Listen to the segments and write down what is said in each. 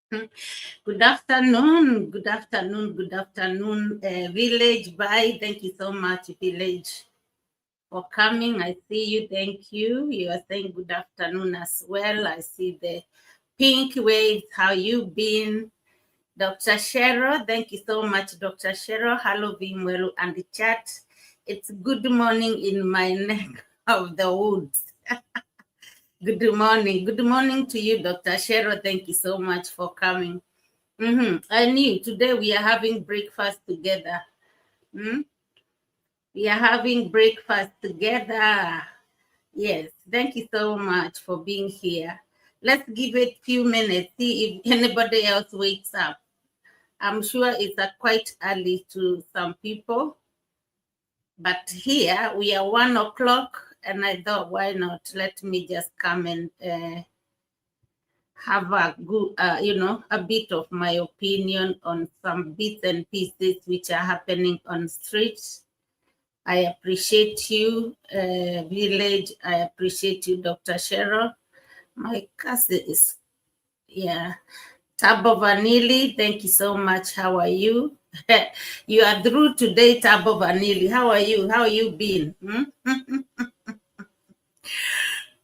Good afternoon, good afternoon, good afternoon, Village. Bye. Thank you so much, Village, for coming. I see you. Thank you. You are saying good afternoon as well. I see the pink waves. How you been? Dr. Shero, thank you so much, Dr. Shero. Hello, Vimwelu and the chat. It's good morning in my neck of the woods. Good morning. Good morning to you, Dr. Shero. Thank you so much for coming. I knew today we are having breakfast together. We are having breakfast together. Yes, thank you so much for being here. Let's give it a few minutes, see if anybody else wakes up. I'm sure it's quite early to some people, but here we are 1 o'clock, and I thought, why not? Let me just come and have a good, a bit of my opinion on some bits and pieces which are happening on streets. I appreciate you, Village. I appreciate you, Dr. Cheryl. My cousin is, yeah. Tabo Vanilli, thank you so much. How are you? You are through today, Tabo Vanilli. How are you? How you been?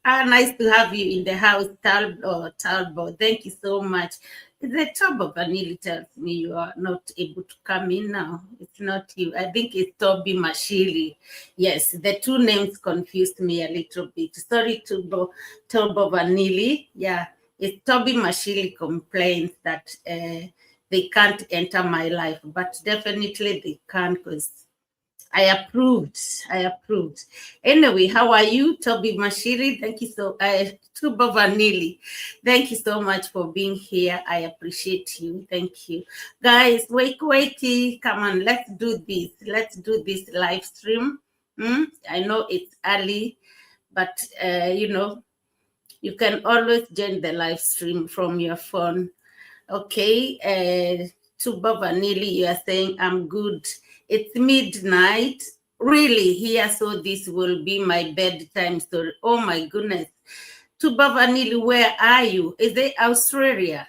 Nice to have you in the house, Talbot. Thank you so much. The Tabo Vanilli tells me you are not able to come in now. It's not you. I think it's Toby Mashili. Yes, the two names confused me a little bit. Sorry, Tabo Vanilli. Yeah. It's Toby Mashili complains that they can't enter my life, but definitely they can because I approved. Anyway, how are you, Toby Mashili? Thank you so Tuba Vanilli. Thank you so much for being here. I appreciate you. Thank you. Guys, wakey. Come on, let's do this. Let's do this live stream. I know it's early, but you can always join the live stream from your phone. Okay, Tuba Vanilli, you are saying I'm good. It's midnight. Really, here, so this will be my bedtime story. Oh my goodness. Tuba Vanilli, where are you? Is it Australia?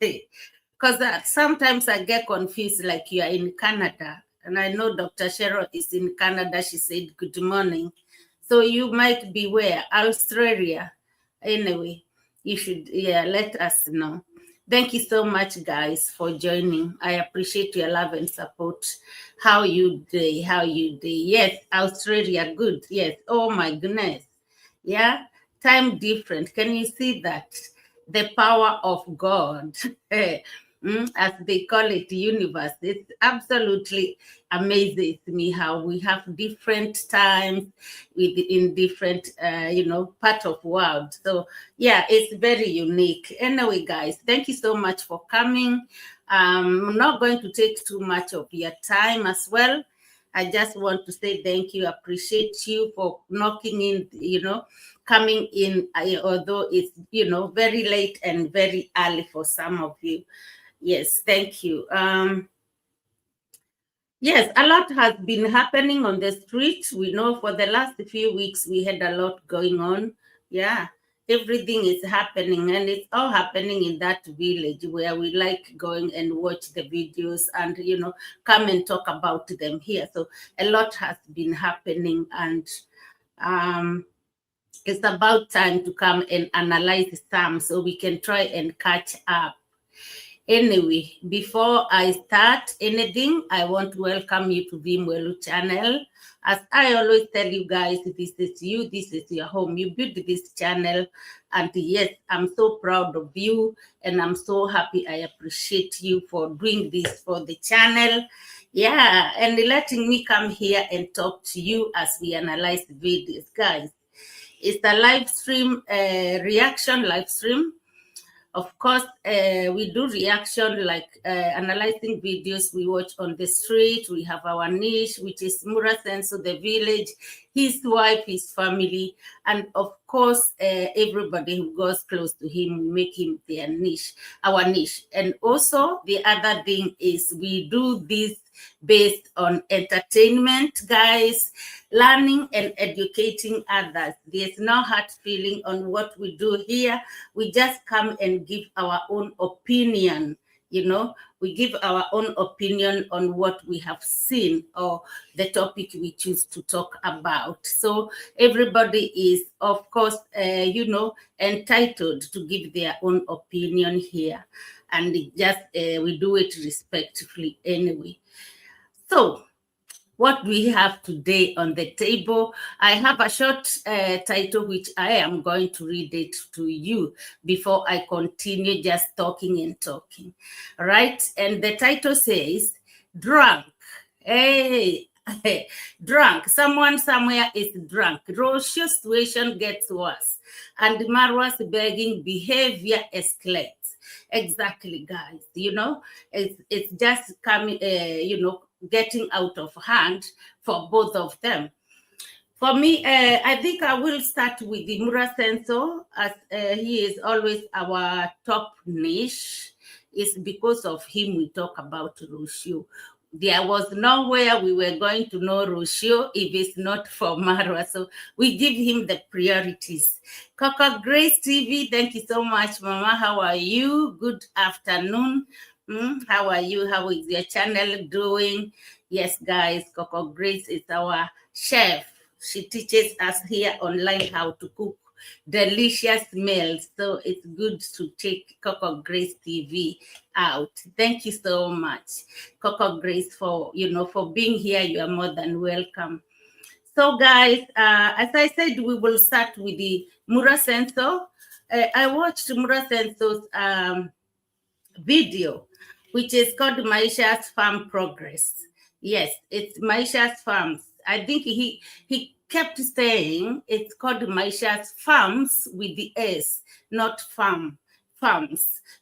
Because sometimes I get confused, like you are in Canada. And I know Dr. Cheryl is in Canada. She said, good morning. So you might be where? Australia. Anyway, you should, let us know. Thank you so much, guys, for joining. I appreciate your love and support. How you do? Yes, Australia, good. Yes. Oh, my goodness. Yeah, time different. Can you see that? The power of God, as they call it, universe. It absolutely amazes me how we have different times in different, part of world. So yeah, it's very unique. Anyway, guys, thank you so much for coming. I'm not going to take too much of your time as well. I just want to say thank you, appreciate you for knocking in, coming in, although it's, very late and very early for some of you. Yes, thank you. Yes, a lot has been happening on the street. We know for the last few weeks we had a lot going on. Yeah, everything is happening, and it's all happening in that village where we like going and watch the videos and, come and talk about them here. So a lot has been happening, and it's about time to come and analyze some so we can try and catch up. Anyway, before I start anything, I want to welcome you to Vimwelu channel. As I always tell you guys, this is you, this is your home. You built this channel, and yes, I'm so proud of you, and I'm so happy. I appreciate you for doing this for the channel. Yeah, and letting me come here and talk to you as we analyze the videos, guys. It's a live stream, reaction live stream. Of course, we do reaction like analyzing videos we watch on the street. We have our niche, which is Mura Senso, the village, his wife, his family, and of course, everybody who goes close to him, make him their niche, our niche. And also, the other thing is we do this based on entertainment, guys, learning and educating others. There's no hard feeling on what we do here. We just come and give our own opinion. We give our own opinion on what we have seen or the topic we choose to talk about. So everybody is, of course, entitled to give their own opinion here. And we do it respectfully anyway. So what we have today on the table, I have a short title which I am going to read it to you before I continue just talking and talking. Right? And the title says, Drunk. Hey, drunk. Someone somewhere is drunk. Rocio situation gets worse. And Marwa's begging behavior escalates. Exactly, guys. It's just coming, getting out of hand for both of them. For me, I think I will start with the Mura Sensor, as he is always our top niche. It's because of him we talk about Roshio. There was nowhere we were going to know Roshio if it's not for Marwa. So we give him the priorities. Coco Grace TV, thank you so much, Mama. How are you? Good afternoon. How are you? How is your channel doing? Yes, guys, Coco Grace is our chef. She teaches us here online how to cook delicious meals. So it's good to take Coco Grace TV out. Thank you so much, Coco Grace, for being here. You are more than welcome. So guys, as I said, we will start with the Mura Sensor. I watched Mura Sensor's video, which is called Maisha's Farm Progress. Yes, it's Maisha's Farms. I think he kept saying it's called Maisha's Farms with the S, not farms.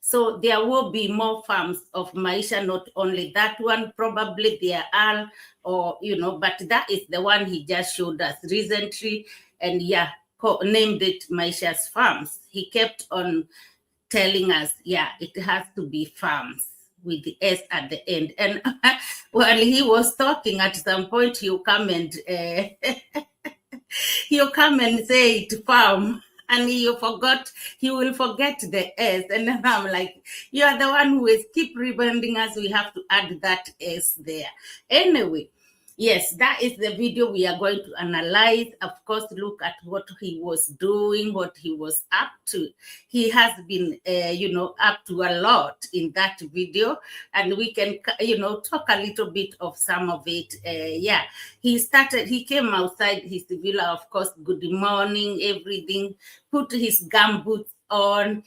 So there will be more farms of Maisha, not only that one. Probably there are, but that is the one he just showed us recently, and named it Maisha's Farms. He kept on telling us, it has to be farms with the S at the end. And while he was talking, at some point, he'll come and say it farm. And he will forget the S. And I'm like, you are the one who is keep reminding us we have to add that S there. Anyway, yes, that is the video we are going to analyze. Of course, look at what he was doing, what he was up to. He has been, up to a lot in that video, and we can, talk a little bit of some of it. He came outside his villa, of course, good morning, everything, put his gumboots on,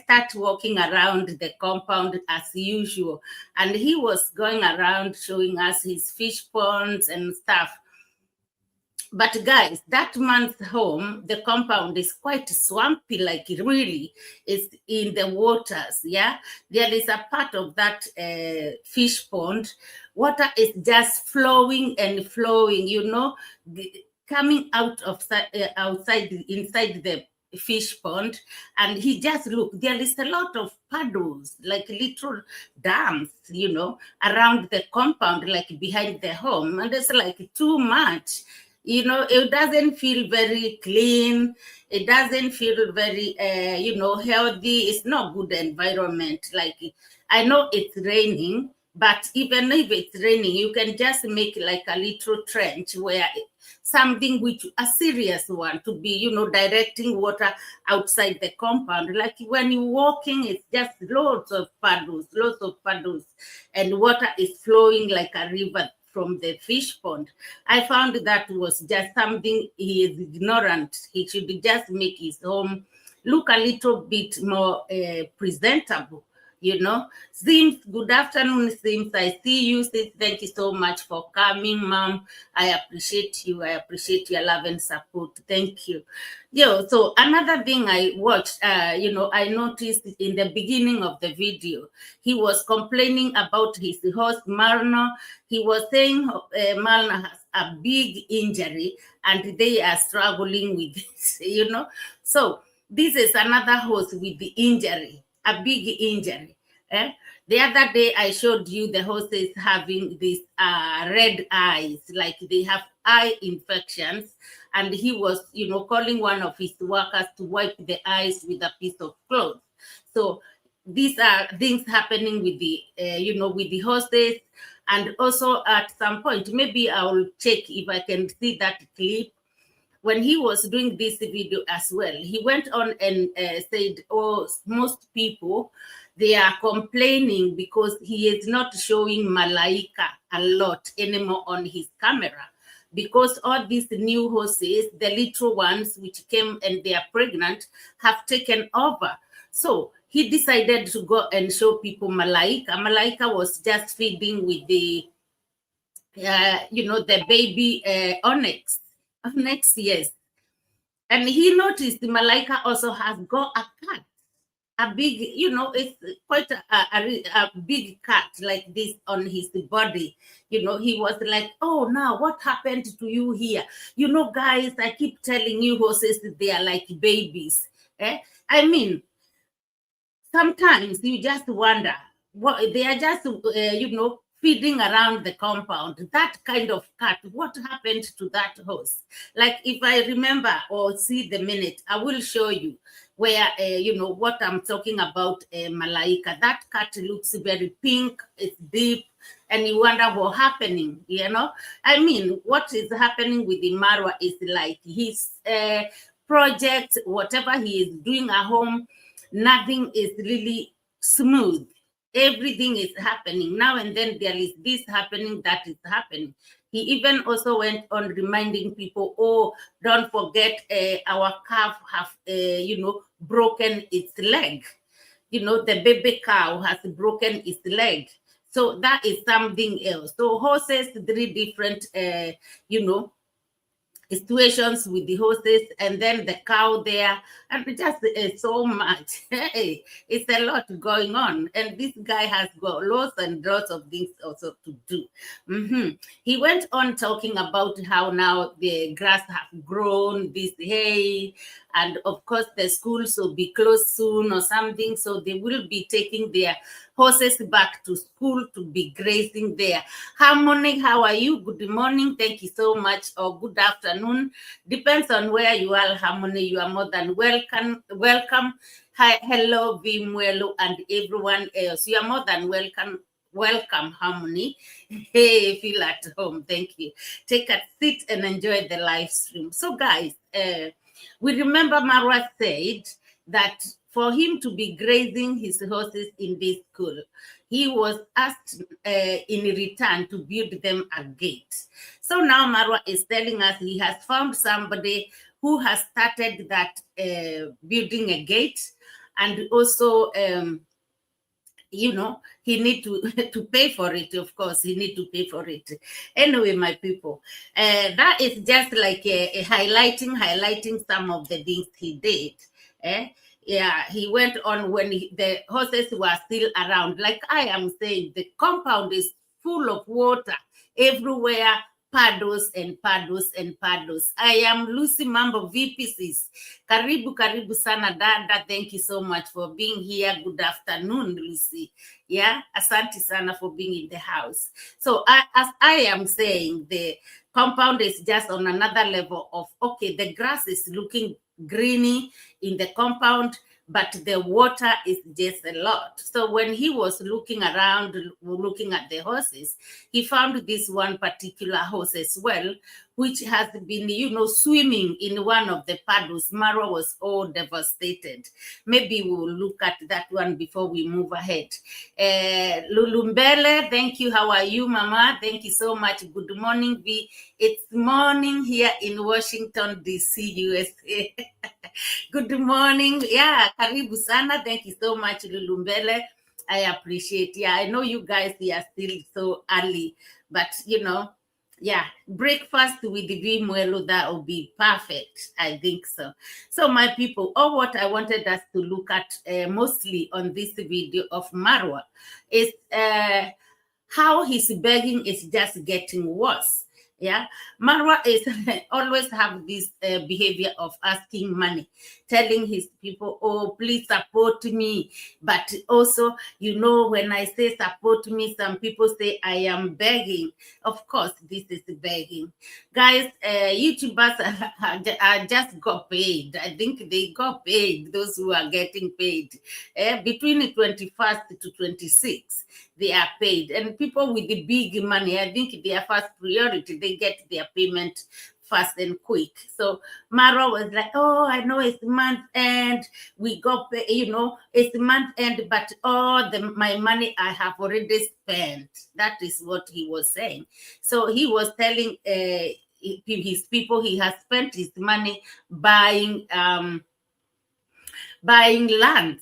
start walking around the compound as usual. And he was going around showing us his fish ponds and stuff. But guys, that man's home, the compound is quite swampy, like it really is in the waters, yeah? There is a part of that fish pond. Water is just flowing and flowing, coming out of inside the fish pond. And he just looked, there is a lot of puddles, like little dams, around the compound, like behind the home. And it's like too much. It doesn't feel very clean. It doesn't feel very, healthy. It's not good environment. Like, I know it's raining, but even if it's raining, you can just make like a little trench where something which a serious one to be, directing water outside the compound. Like when you're walking, it's just lots of puddles, and water is flowing like a river from the fish pond. I found that was just something he is ignorant. He should just make his home look a little bit more presentable. Sims, good afternoon, Sims. I see you. Thank you so much for coming, Mom. I appreciate you. I appreciate your love and support. Thank you. So another thing I watched, I noticed in the beginning of the video, he was complaining about his horse, Marno. He was saying Marno has a big injury and they are struggling with it, So this is another horse with the injury, a big injury. Eh? The other day I showed you the horses having these red eyes, like they have eye infections, and he was, calling one of his workers to wipe the eyes with a piece of cloth. So these are things happening with the, with the horses. And also at some point, maybe I will check if I can see that clip. When he was doing this video as well, he went on and said, oh, most people, they are complaining because he is not showing Malaika a lot anymore on his camera, because all these new horses, the little ones which came and they are pregnant, have taken over. So he decided to go and show people Malaika. Malaika was just feeding with the, the baby Onyx. Onyx, yes. And he noticed Malaika also has got a cat, a big, it's quite a big cat like this on his body. He was like, oh, now what happened to you here? Guys, I keep telling you horses, they are like babies. I mean, sometimes you just wonder what they are just, feeding around the compound. That kind of cat, what happened to that horse? Like, if I remember or see the minute, I will show you where, what I'm talking about, Malaika. That cat looks very pink, it's deep, and you wonder what's happening, I mean, what is happening with the Marwa is like his project, whatever he is doing at home, nothing is really smooth. Everything is happening. Now and then there is this happening, that is happening. He even also went on reminding people, oh, don't forget our calf have, broken its leg. The baby cow has broken its leg. So that is something else. So horses, three different, situations with the horses, and then the cow there, and just so much. Hey, it's a lot going on, and this guy has got lots and lots of things also to do. He went on talking about how now the grass have grown this hay, and of course the schools will be closed soon or something, so they will be taking their horses back to school to be grazing there. Harmony, how are you? Good morning. Thank you so much. Or good afternoon. Depends on where you are, Harmony. You are more than welcome. Welcome. Hi, hello, Vimuelo, and everyone else. You are more than welcome. Welcome, Harmony. Hey, feel at home. Thank you. Take a seat and enjoy the live stream. So, guys, we remember Marwa said that for him to be grazing his horses in this school, he was asked in return to build them a gate. So now Marwa is telling us he has found somebody who has started that building a gate, and also, he need to pay for it. Of course, he need to pay for it. Anyway, my people, that is just like highlighting some of the things he did. Yeah, he went on when the horses were still around. Like I am saying, the compound is full of water everywhere, paddles and paddles and paddles. I am Lucy Mambo VPCs. Karibu sana dada. Thank you so much for being here. Good afternoon, Lucy. Yeah, asante sana for being in the house. So as I am saying, the compound is just on another level of, okay, the grass is looking greeny in the compound, but the water is just a lot. So when he was looking around, looking at the horses, he found this one particular horse as well, which has been, swimming in one of the paddles. Marwa was all devastated. Maybe we will look at that one before we move ahead. Lulumbele, thank you. How are you, Mama? Thank you so much. Good morning, V. It's morning here in Washington, D.C., USA. Good morning. Yeah, karibu sana. Thank you so much, Lulumbele. I appreciate. Yeah, I know you guys are still so early, but yeah, breakfast with the Vimuelo, that will be perfect. I think so. So my people, all what I wanted us to look at mostly on this video of Marwa is how his begging is just getting worse. Yeah, Marwa is always have this behavior of asking money, telling his people, "Oh, please support me." But also, you know, when I say support me, some people say I am begging. Of course, this is begging, guys. YouTubers are just got paid. I think they got paid. Those who are getting paid between the 21st to 26th, they are paid. And people with the big money, I think their first priority, they get their payment fast and quick. So Mara was like, "Oh, I know it's month end. We got, you know, it's month end, but all my money I have already spent." That is what he was saying. So he was telling his people he has spent his money buying land.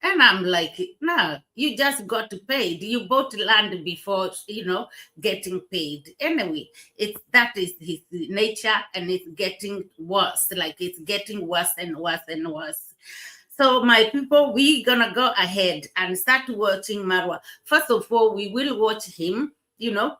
And I'm like, "No, you just got paid. You bought land before, you know, getting paid." Anyway, that is his nature, and it's getting worse. Like, it's getting worse and worse and worse. So my people, we're gonna go ahead and start watching Marwa. First of all, we will watch him, you know,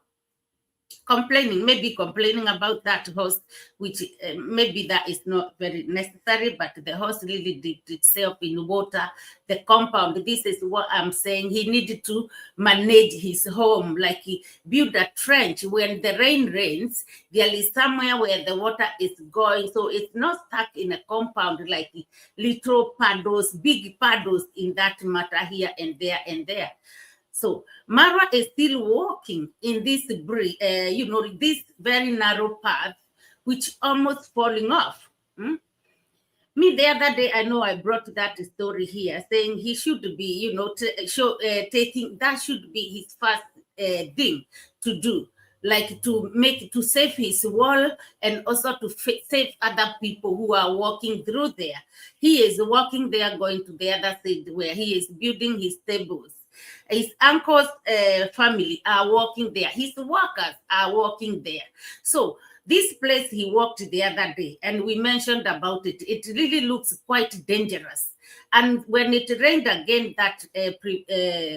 maybe complaining about that host, which maybe that is not very necessary, but the host really dipped itself in water. The compound, this is what I'm saying. He needed to manage his home, like he built a trench. When the rain rains, there is somewhere where the water is going, so it's not stuck in a compound like little puddles, big puddles in that matter here and there and there. So Marwa is still walking in this, you know, this very narrow path, which almost falling off. Me, the other day, I know I brought that story here, saying he should be, you know, taking, that should be his first thing to do, like to save his wall, and also to save other people who are walking through there. He is walking there, going to the other side where he is building his tables. His uncle's family are walking there. His workers are walking there. So this place he walked the other day, and we mentioned about it, it really looks quite dangerous. And when it rained again that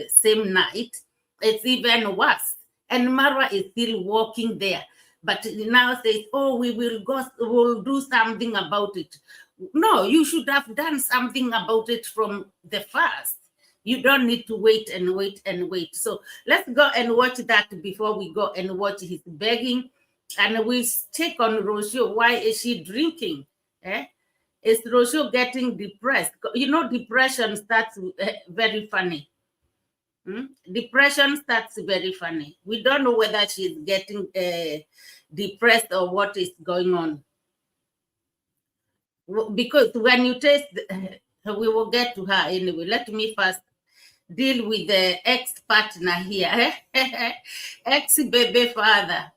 same night, it's even worse. And Marwa is still walking there. But now says, "Oh, we'll do something about it." No, you should have done something about it from the first. You don't need to wait and wait and wait. So let's go and watch that before we go and watch his begging. And we'll check on Rocio. Why is she drinking? Is Rocio getting depressed? You know, depression starts very funny. Depression starts very funny. We don't know whether she's getting depressed or what is going on. Because when you taste, we will get to her anyway. Let me first deal with the ex-partner here. Ex-baby father.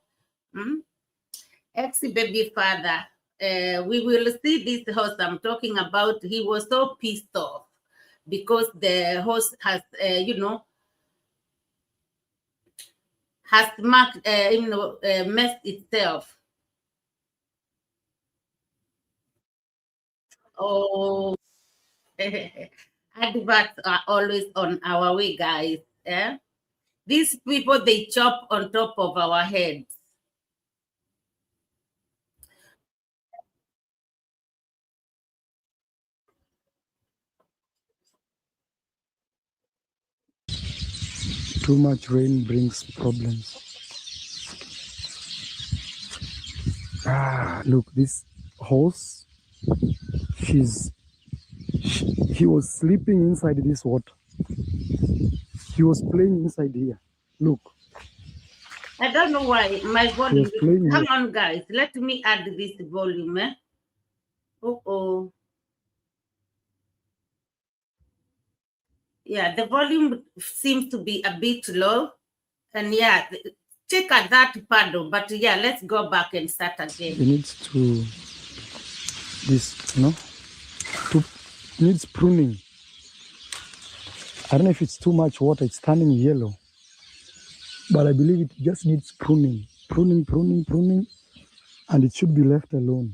Ex-baby father. We will see this host I'm talking about. He was so pissed off because the host has, you know, has marked, you know, messed itself. Oh, adverts are always on our way, guys. These people, they chop on top of our heads. Too much rain brings problems. Look, this horse, he was sleeping inside this water. He was playing inside here. Look. I don't know why my volume. Hang on, guys. Let me add this volume. Oh. Yeah, the volume seems to be a bit low. And yeah, check at that paddle. But yeah, let's go back and start again. It needs to, needs pruning. I don't know if it's too much water, it's turning yellow. But I believe it just needs pruning. Pruning, and it should be left alone.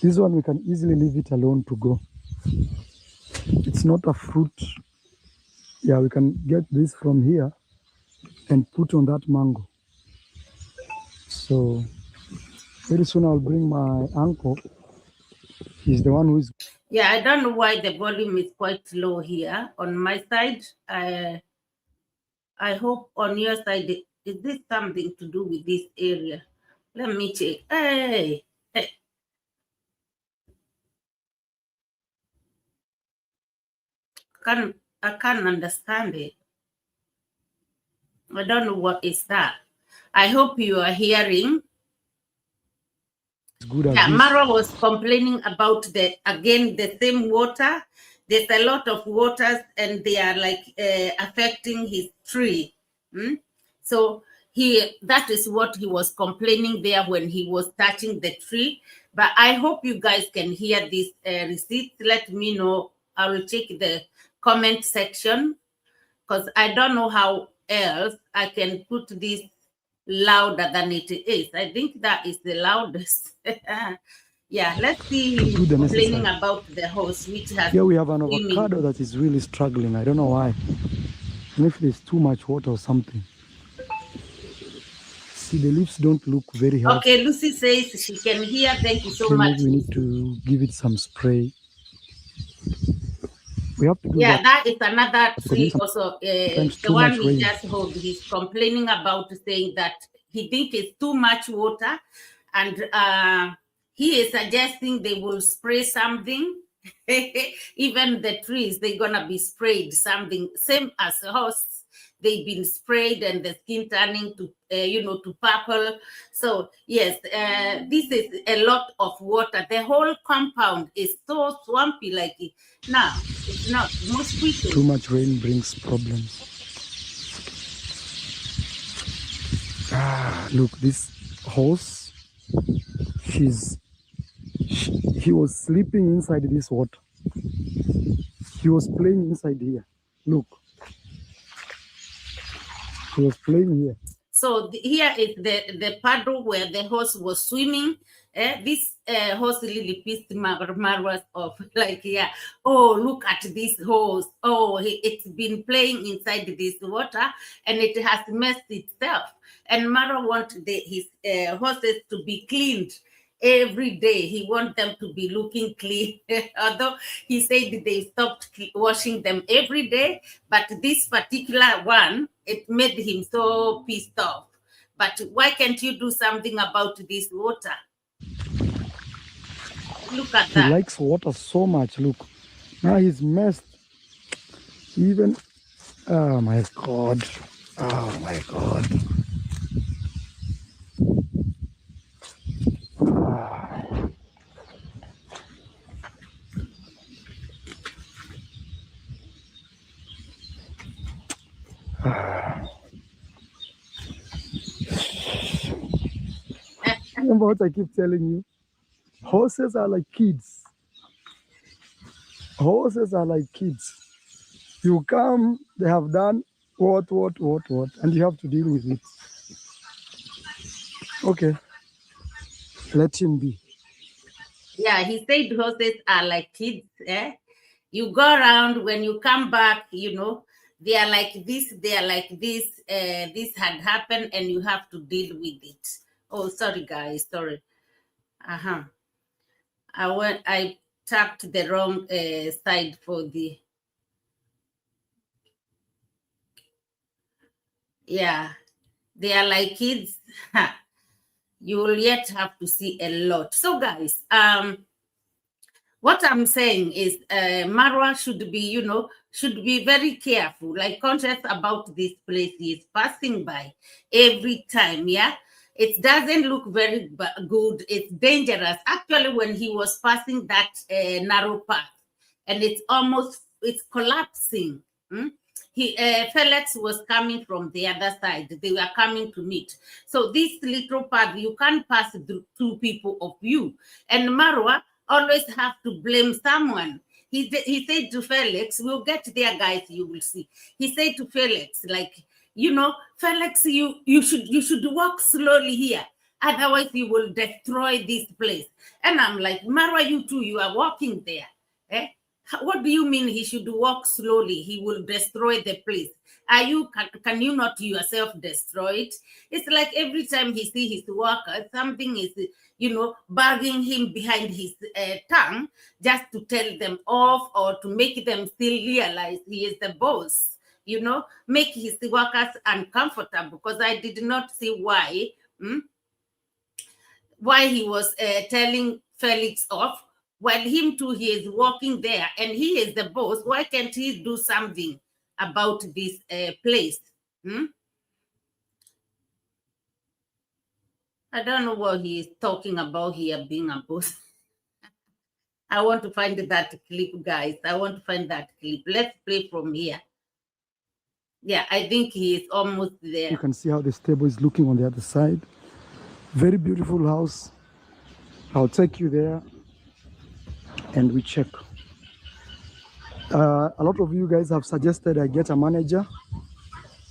This one, we can easily leave it alone to go. It's not a fruit. Yeah, we can get this from here and put on that mango. So very soon I'll bring my uncle. He's the one who is. Yeah, I don't know why the volume is quite low here on my side. I hope on your side, is this something to do with this area? Let me check. Hey. I can't understand it. I don't know what is that. I hope you are hearing. Good as Yeah, this. Marwa was complaining about the same water. There's a lot of waters and they are like affecting his tree. So that is what he was complaining there when he was touching the tree. But I hope you guys can hear this receipt. Let me know. I will check the comment section because I don't know how else I can put this louder than it is. I think that is the loudest. Yeah, let's see him complaining about the horse, which has. Here we have an avocado that is really struggling. I don't know why. And if there's too much water or something. See, the leaves don't look very healthy. Okay, Lucy says she can hear. Thank you so much. Maybe we need to give it some spray. We have to do yeah, that is another tree also. The one we rain. just hold, he's complaining about saying that he thinks it's too much water, and he is suggesting they will spray something. Even the trees, they're gonna be sprayed something, same as a horse. They've been sprayed and the skin turning to to purple. So yes, this is a lot of water. The whole compound is so swampy, like it. Now it's not mosquitoes. Too much rain brings problems. Look, this horse, he was sleeping inside this water. He was playing inside here. Look. He was playing here. So here is the puddle where the horse was swimming. This horse really pissed Marwa off. Like, yeah, oh, look at this horse. Oh, it's been playing inside this water and it has messed itself. And Marwa wants his horses to be cleaned every day. He wants them to be looking clean. Although he said they stopped washing them every day, but this particular one, it made him so pissed off. But why can't you do something about this water? Look at that. He likes water so much. Look, now he's messed. Even, oh my God. Oh my God. Remember what I keep telling you? Horses are like kids. Horses are like kids. You come, they have done what, and you have to deal with it. Okay, let him be. Yeah, he said horses are like kids. You go around, when you come back, they are like this, they are like this. This had happened and you have to deal with it. Oh, sorry, guys, sorry. I tapped the wrong side for the. Yeah, they are like kids. You will yet have to see a lot. So, guys, what I'm saying is Marwa should be very careful, like conscious about this place he is passing by every time. Yeah, it doesn't look very good. It's dangerous. Actually, when he was passing that narrow path, and it's collapsing. Felix was coming from the other side. They were coming to meet. So this little path, you can't pass through two people of you. And Marwa always have to blame someone. He said to Felix, we'll get there, guys, you will see. He said to Felix, like, Felix, you should walk slowly here. Otherwise, you will destroy this place. And I'm like, Marwa, you too, you are walking there. What do you mean he should walk slowly? He will destroy the place. Can you not yourself destroy it? It's like every time he see his worker, something is, bugging him behind his tongue, just to tell them off or to make them still realize he is the boss. Make his workers uncomfortable, because I did not see why he was telling Felix off, while him too, he is working there and he is the boss. Why can't he do something about this place? I don't know what he is talking about here, being a boss. I want to find that clip, guys. I want to find that clip. Let's play from here. Yeah, I think he is almost there. You can see how the stable is looking on the other side. Very beautiful house. I'll take you there and we check. A lot of you guys have suggested I get a manager,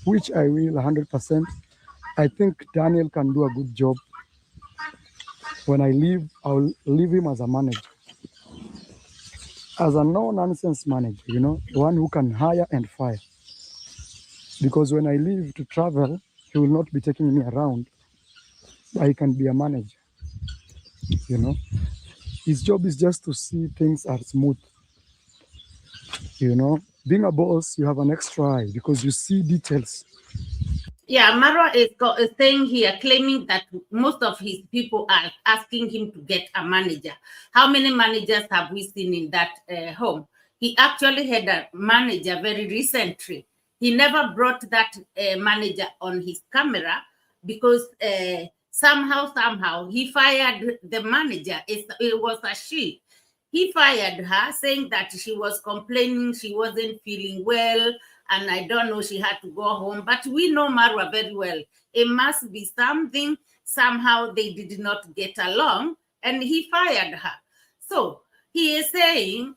which I will 100%. I think Daniel can do a good job. When I leave, I'll leave him as a manager. As a no-nonsense manager, one who can hire and fire. Because when I leave to travel, he will not be taking me around, but he can be a manager. His job is just to see things are smooth. Being a boss, you have an extra eye because you see details. Yeah, Marwa is saying here, claiming that most of his people are asking him to get a manager. How many managers have we seen in that home? He actually had a manager very recently. He never brought that manager on his camera because somehow he fired the manager. It was a she. He fired her, saying that she was complaining, she wasn't feeling well, and I don't know, she had to go home. But we know Marwa very well. It must be something, somehow they did not get along, and he fired her. So he is saying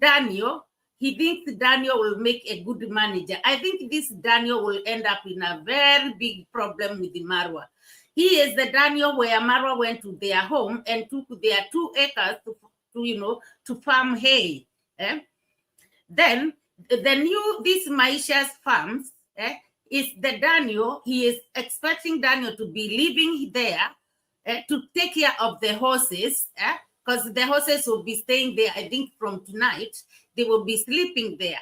Daniel, he thinks Daniel will make a good manager. I think this Daniel will end up in a very big problem with the Marwa. He is the Daniel where Marwa went to their home and took their 2 acres to farm hay. Then this Maisha's farms is the Daniel. He is expecting Daniel to be living there to take care of the horses, because the horses will be staying there. I think from tonight they will be sleeping there.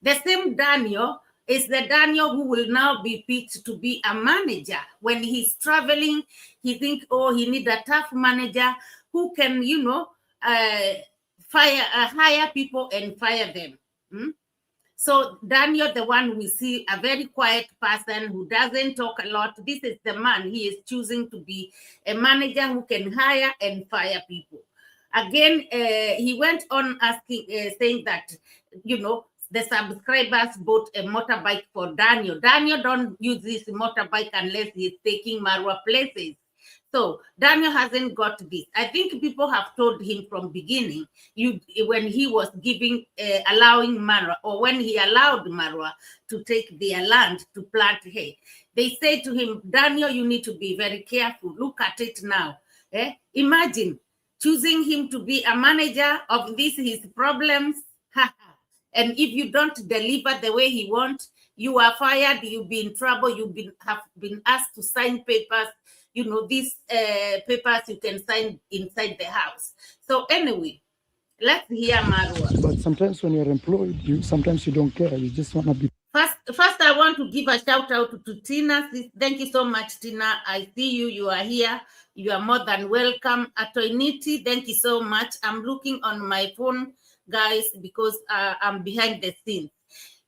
The same Daniel is the Daniel who will now be picked to be a manager. When he's traveling, he thinks, he need a tough manager who can, hire people and fire them. So Daniel, the one we see, a very quiet person who doesn't talk a lot. This is the man he is choosing to be a manager who can hire and fire people. Again, he went on asking, saying that, the subscribers bought a motorbike for Daniel. Daniel don't use this motorbike unless he's taking Marwa places. So Daniel hasn't got this. I think people have told him from beginning, when he was allowing Marwa, or when he allowed Marwa to take their land to plant hay, they say to him, Daniel, you need to be very careful. Look at it now. Imagine choosing him to be a manager of his problems. And if you don't deliver the way he wants, you are fired, you'll be in trouble, have been asked to sign papers. These papers you can sign inside the house. So anyway, let's hear Marwa. But sometimes when you're employed, sometimes you don't care. You just want to be. First, I want to give a shout out to Tina. Thank you so much, Tina. I see you. You are here. You are more than welcome. Atoiniti, thank you so much. I'm looking on my phone, guys, because I'm behind the scenes.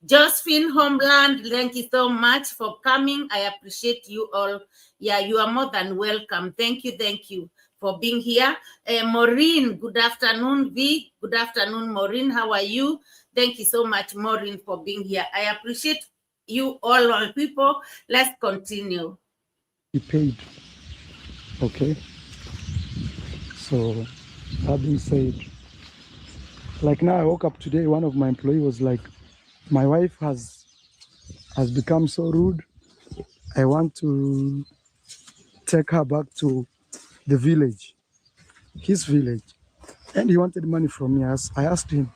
Josephine Homeland, thank you so much for coming. I appreciate you all. Yeah, you are more than welcome. Thank you for being here. Maureen, good afternoon. V, good afternoon, Maureen. How are you? Thank you so much, Maureen, for being here. I appreciate you all people. Let's continue. Be paid. Okay. So that being said, like now I woke up today, one of my employees was like, my wife has become so rude. I want to take her back to the village, his village. And he wanted money from me. I asked him,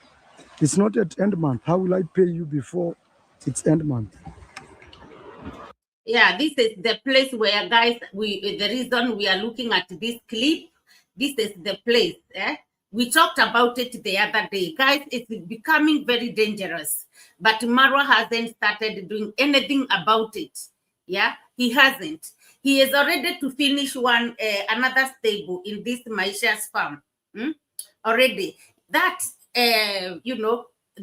It's not at end month. How will I pay you before it's end month? Yeah, this is the place where, guys, the reason we are looking at this clip, this is the place. We talked about it the other day. Guys, it's becoming very dangerous. But Marwa hasn't started doing anything about it. Yeah, he hasn't. He is already to finish another stable in this Maisha's farm. Already. That,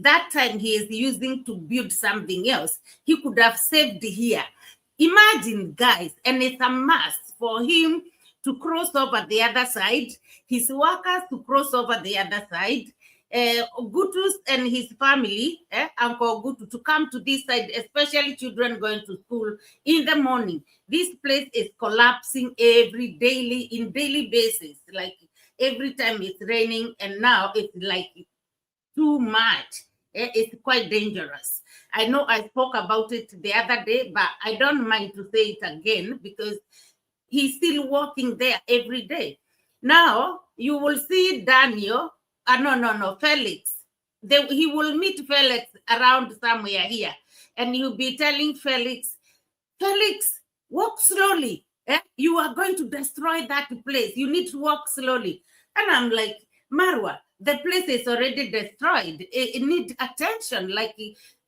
that time he is using to build something else. He could have saved here. Imagine, guys, and it's a must for him to cross over the other side, his workers to cross over the other side, Gutus and his family, Uncle Gutu, to come to this side, especially children going to school in the morning. This place is collapsing in daily basis, like every time it's raining, and now it's like too much. It's quite dangerous. I know I spoke about it the other day, but I don't mind to say it again because he's still working there every day. Now you will see Daniel, Felix. He will meet Felix around somewhere here, and he'll be telling Felix, walk slowly. You are going to destroy that place. You need to walk slowly. And I'm like, Marwa, the place is already destroyed. It needs attention, like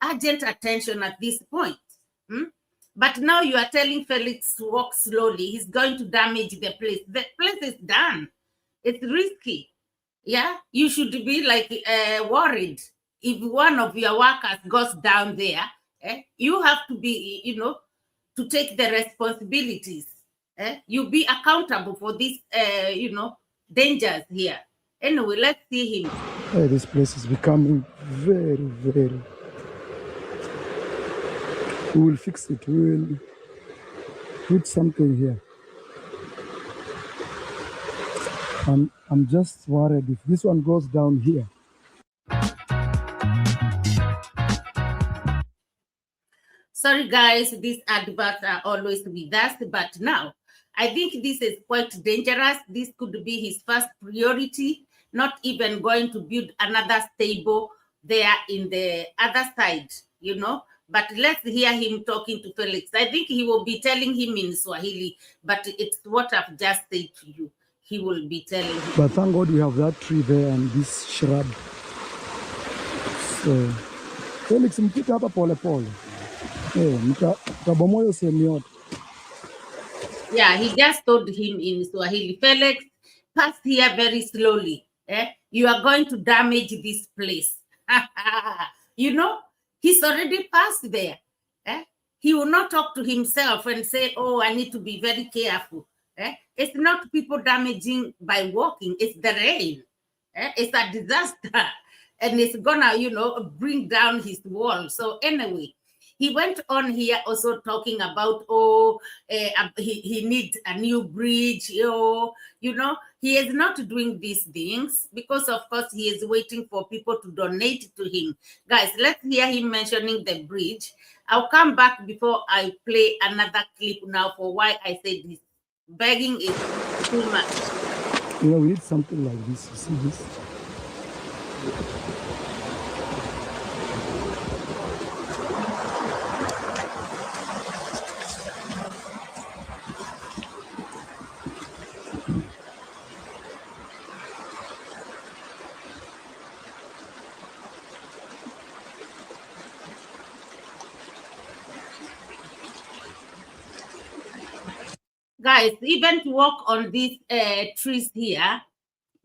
urgent attention at this point. But now you are telling Felix to walk slowly. He's going to damage the place. The place is done. It's risky. Yeah, you should be like worried if one of your workers goes down there. You have to be, to take the responsibilities. You be accountable for these, dangers here. Anyway, let's see him. This place is becoming very, very. We will fix it. We will put something here. I'm just worried if this one goes down here. Sorry, guys, these adverts are always with us, but now I think this is quite dangerous. This could be his first priority, not even going to build another stable there in the other side, But let's hear him talking to Felix. I think he will be telling him in Swahili, but it's what I've just said to you. He will be telling him. But thank God we have that tree there and this shrub. So, Felix, mpita hapa pole pole. Mtabomoyo sehemu yote. Yeah, he just told him in Swahili, Felix, pass here very slowly. You are going to damage this place. He's already passed there. He will not talk to himself and say, oh, I need to be very careful. It's not people damaging by walking. It's the rain. It's a disaster. And it's gonna, bring down his wall. So anyway, he went on here also talking about, he needs a new bridge. He is not doing these things because, of course, he is waiting for people to donate to him. Guys, let's hear him mentioning the bridge. I'll come back before I play another clip now for why I said this. Begging is too much. We need something like this. You see this? Guys, even to walk on these trees here,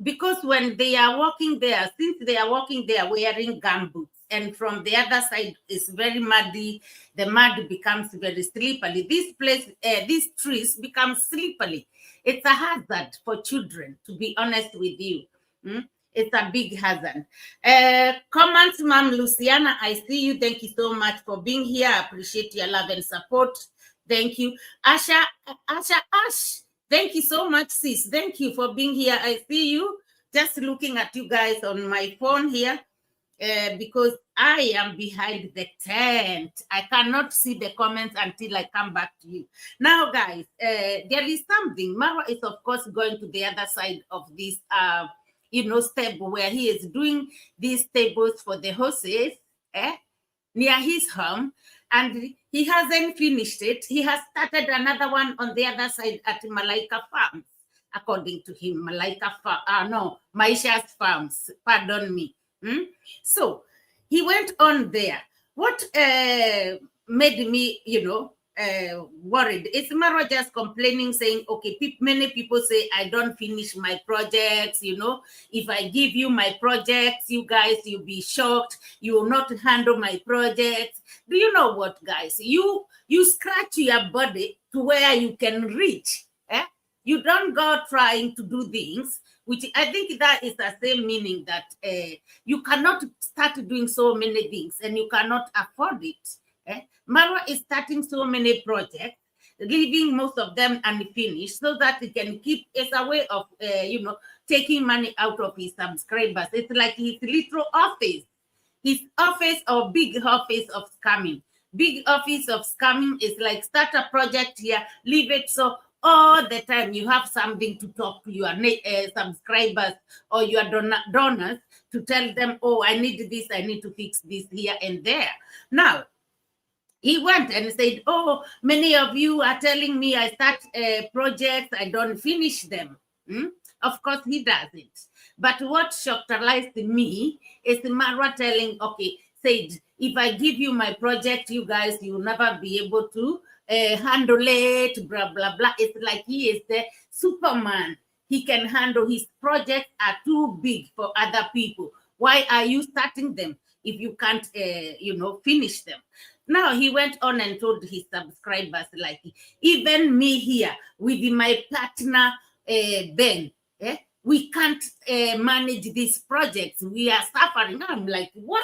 because when they are walking there, since they are walking there wearing gumboots, and from the other side is very muddy, the mud becomes very slippery. This place, these trees become slippery. It's a hazard for children, to be honest with you. It's a big hazard. Comments, Ma'am Luciana, I see you. Thank you so much for being here. I appreciate your love and support. Thank you. Ash, thank you so much, sis. Thank you for being here. I see you. Just looking at you guys on my phone here because I am behind the tent. I cannot see the comments until I come back to you. Now, guys, there is something. Marwa is, of course, going to the other side of this stable where he is doing these stables for the horses, near his home, and he hasn't finished it. He has started another one on the other side at Malaika Farms, according to him. Maisha's Farms, pardon me. So he went on there. What made me, worried is Marwa just complaining, saying, okay, many people say I don't finish my projects. If I give you my projects, you guys, you'll be shocked. You will not handle my projects. Do you know what, guys? You scratch your body to where you can reach. You don't go trying to do things, which I think that is the same meaning that you cannot start doing so many things and you cannot afford it. Marwa is starting so many projects, leaving most of them unfinished so that he can keep, it's a way of, taking money out of his subscribers. It's like his little office, his office or big office of scamming. Big office of scamming is like start a project here, leave it so all the time you have something to talk to your subscribers or your donors to tell them, oh, I need this, I need to fix this here and there. Now, he went and said, oh, many of you are telling me I start projects, I don't finish them. Of course, he doesn't. But what shocked me is Marwa telling, okay, said, if I give you my project, you guys, you'll never be able to handle it, blah, blah, blah. It's like he is the Superman. He can handle his projects are too big for other people. Why are you starting them if you can't, finish them? Now he went on and told his subscribers, like, even me here with my partner, Ben, we can't manage these projects. We are suffering. I'm like, what?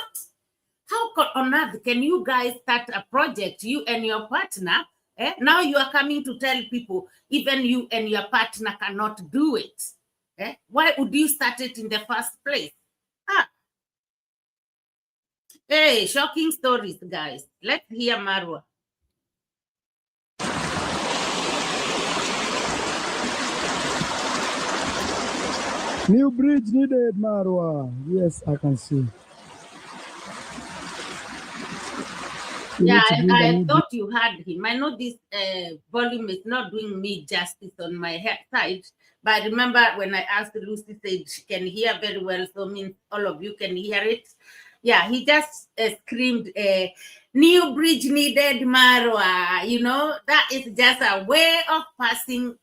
How on earth can you guys start a project, you and your partner? Now you are coming to tell people, even you and your partner cannot do it. Why would you start it in the first place? Hey, shocking stories, guys. Let's hear Marwa. New bridge needed, Marwa. Yes, I can see. Yeah, I thought you heard him. I know this volume is not doing me justice on my side, but I remember when I asked Lucy, said she can hear very well, so means all of you can hear it. Yeah, he just screamed, new bridge needed, Marwa. That is just a way of passing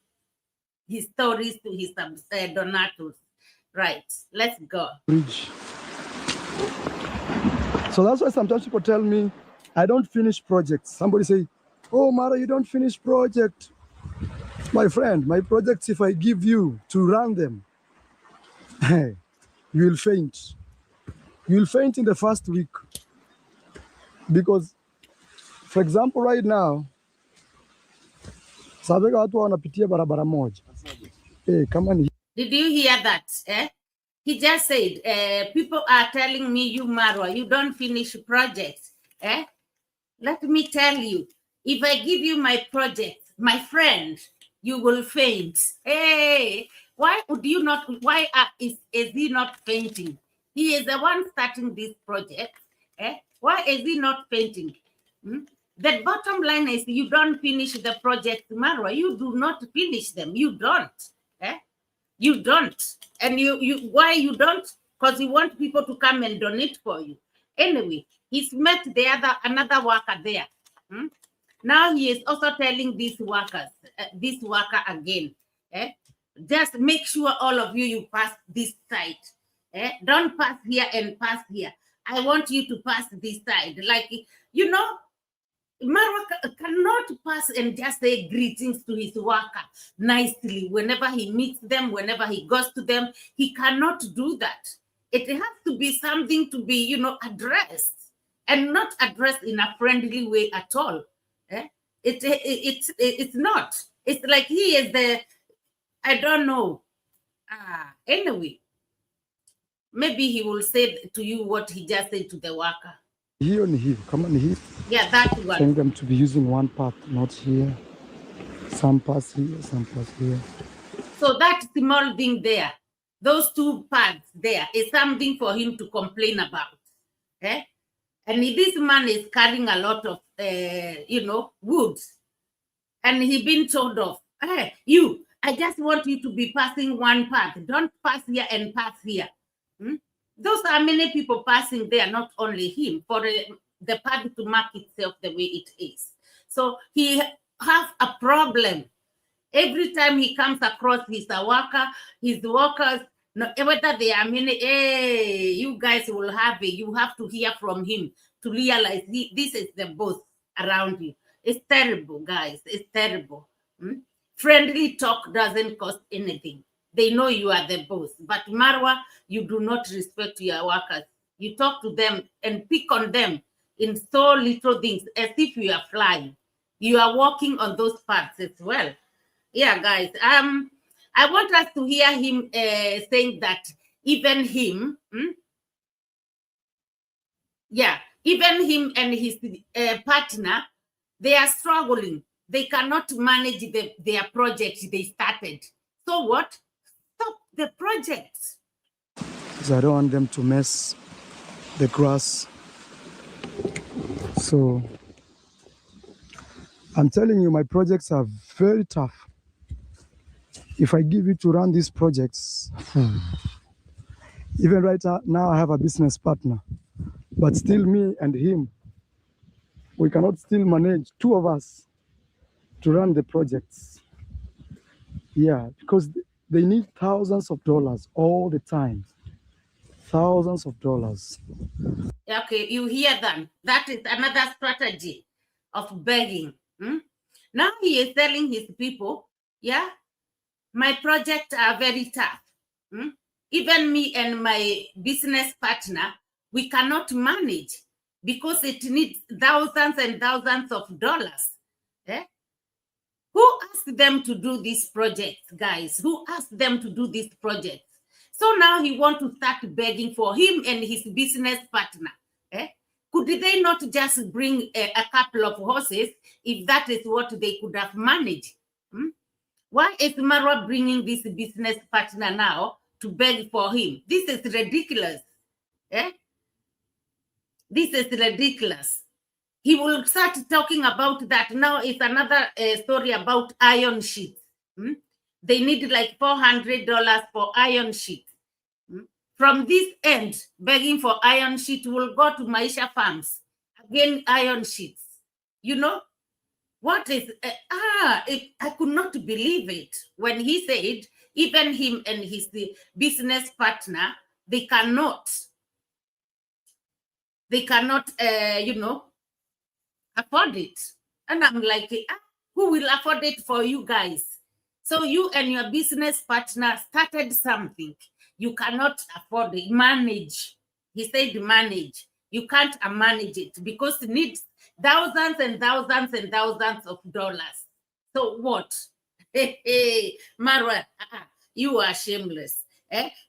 his stories to his donators. Right, let's go. Bridge. So that's why sometimes people tell me, I don't finish projects. Somebody say, oh, Mara, you don't finish project. My friend, my projects, if I give you to run them, you will faint. You'll faint in the first week. Because, for example, right now, sabeka watu wanapitia barabara moja. Come on. Did you hear that? He just said, people are telling me, you, Marwa, you don't finish projects. Let me tell you, if I give you my project, my friend, you will faint. Hey, why would you not? Why is he not fainting? He is the one starting this project. Why is he not fainting? The bottom line is you don't finish the project, Marwa. You do not finish them. You don't. You don't. And you why you don't? Because you want people to come and donate for you. Anyway, he's met another worker there. Now he is also telling these worker again. Just make sure all of you pass this side. Don't pass here and pass here. I want you to pass this side. Like, Marwa cannot pass and just say greetings to his worker nicely whenever he meets them, whenever he goes to them. He cannot do that. It has to be something to be, addressed and not addressed in a friendly way at all. It's not. It's like he is I don't know. Anyway, maybe he will say to you what he just said to the worker. Here and here, come on here. Yeah, that one. Telling them to be using one path, not here. Some pass here, some pass here. So that small thing there, those 2 pads there is something for him to complain about. Eh? And this man is carrying a lot of, wood. And he been told of, hey, I just want you to be passing 1 path. Don't pass here and pass here. Those are many people passing there, not only him, for the path to mark itself the way it is. So he has a problem. Every time he comes across his workers, whether they are many, hey, you guys will have it. You have to hear from him to realize this is the boss around you. It's terrible, guys. It's terrible. Friendly talk doesn't cost anything. They know you are the boss. But Marwa, you do not respect your workers. You talk to them and pick on them in so little things, as if you are flying. You are walking on those paths as well. Yeah, guys. I want us to hear him saying that even him, even him and his partner, they are struggling. They cannot manage their project they started. So what? Stop the project. Because I don't want them to mess the grass. So I'm telling you, my projects are very tough. If I give you to run these projects, even right now I have a business partner, but still me and him, we cannot still manage 2 of us to run the projects. Yeah, because they need thousands of dollars all the time. Thousands of dollars. Okay, you hear that? That is another strategy of begging. Now he is telling his people, my projects are very tough. Even me and my business partner, we cannot manage because it needs thousands and thousands of dollars. Who asked them to do these projects, guys? Who asked them to do these projects? So now he wants to start begging for him and his business partner. Could they not just bring a couple of horses if that is what they could have managed? Why is Marwa bringing this business partner now to beg for him? This is ridiculous. This is ridiculous. He will start talking about that. Now it's another story about iron sheets. They need like $400 for iron sheet. From this end, begging for iron sheet will go to Maisha Farms. Again, iron sheets. What is, I could not believe it when he said, even him and his business partner, they cannot, afford it. And I'm like, who will afford it for you guys? So you and your business partner started something. You cannot afford it. Manage. He said manage. You can't manage it because it needs thousands and thousands and thousands of dollars. So what? Hey, Marwa, you are shameless.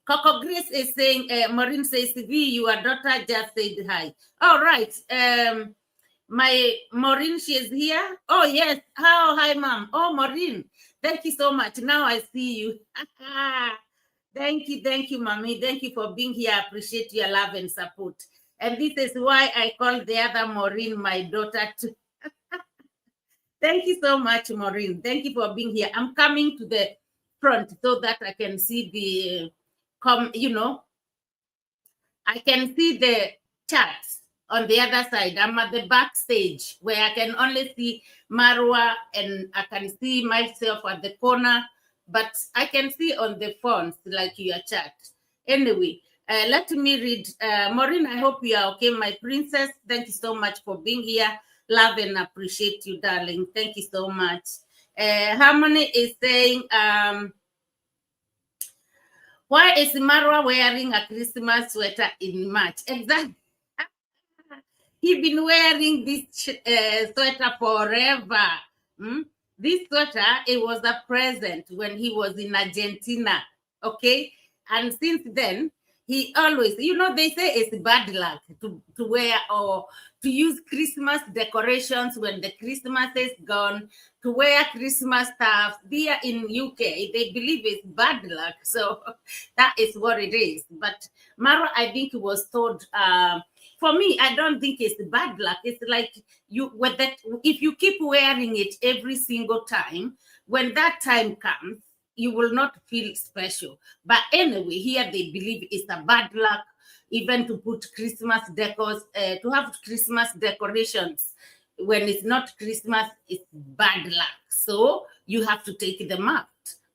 Coco Grace is saying, Maureen says, V, your daughter just said hi. All right. My Maureen, she is here. Oh, yes. Hi, ma'am. Oh, Maureen. Thank you so much. Now I see you. Thank you, mommy. Thank you for being here. I appreciate your love and support. And this is why I call the other Maureen my daughter too. Thank you so much, Maureen. Thank you for being here. I'm coming to the front so that I can see the, I can see the charts on the other side. I'm at the backstage where I can only see Marwa and I can see myself at the corner, but I can see on the phones like your chat. Anyway, let me read. Maureen, I hope you are okay, my princess. Thank you so much for being here. Love and appreciate you, darling. Thank you so much. Harmony is saying, why is Marwa wearing a Christmas sweater in March? Exactly. He's been wearing this sweater forever. This sweater, it was a present when he was in Argentina, okay? And since then, he always, they say it's bad luck to wear or to use Christmas decorations when the Christmas is gone, to wear Christmas stuff. There in UK, they believe it's bad luck. So that is what it is. But Marwa, I think, was told, for me, I don't think it's bad luck. It's like if you keep wearing it every single time, when that time comes, you will not feel special. But anyway, here they believe it's a bad luck, even to put Christmas decors, to have Christmas decorations. When it's not Christmas, it's bad luck. So you have to take them out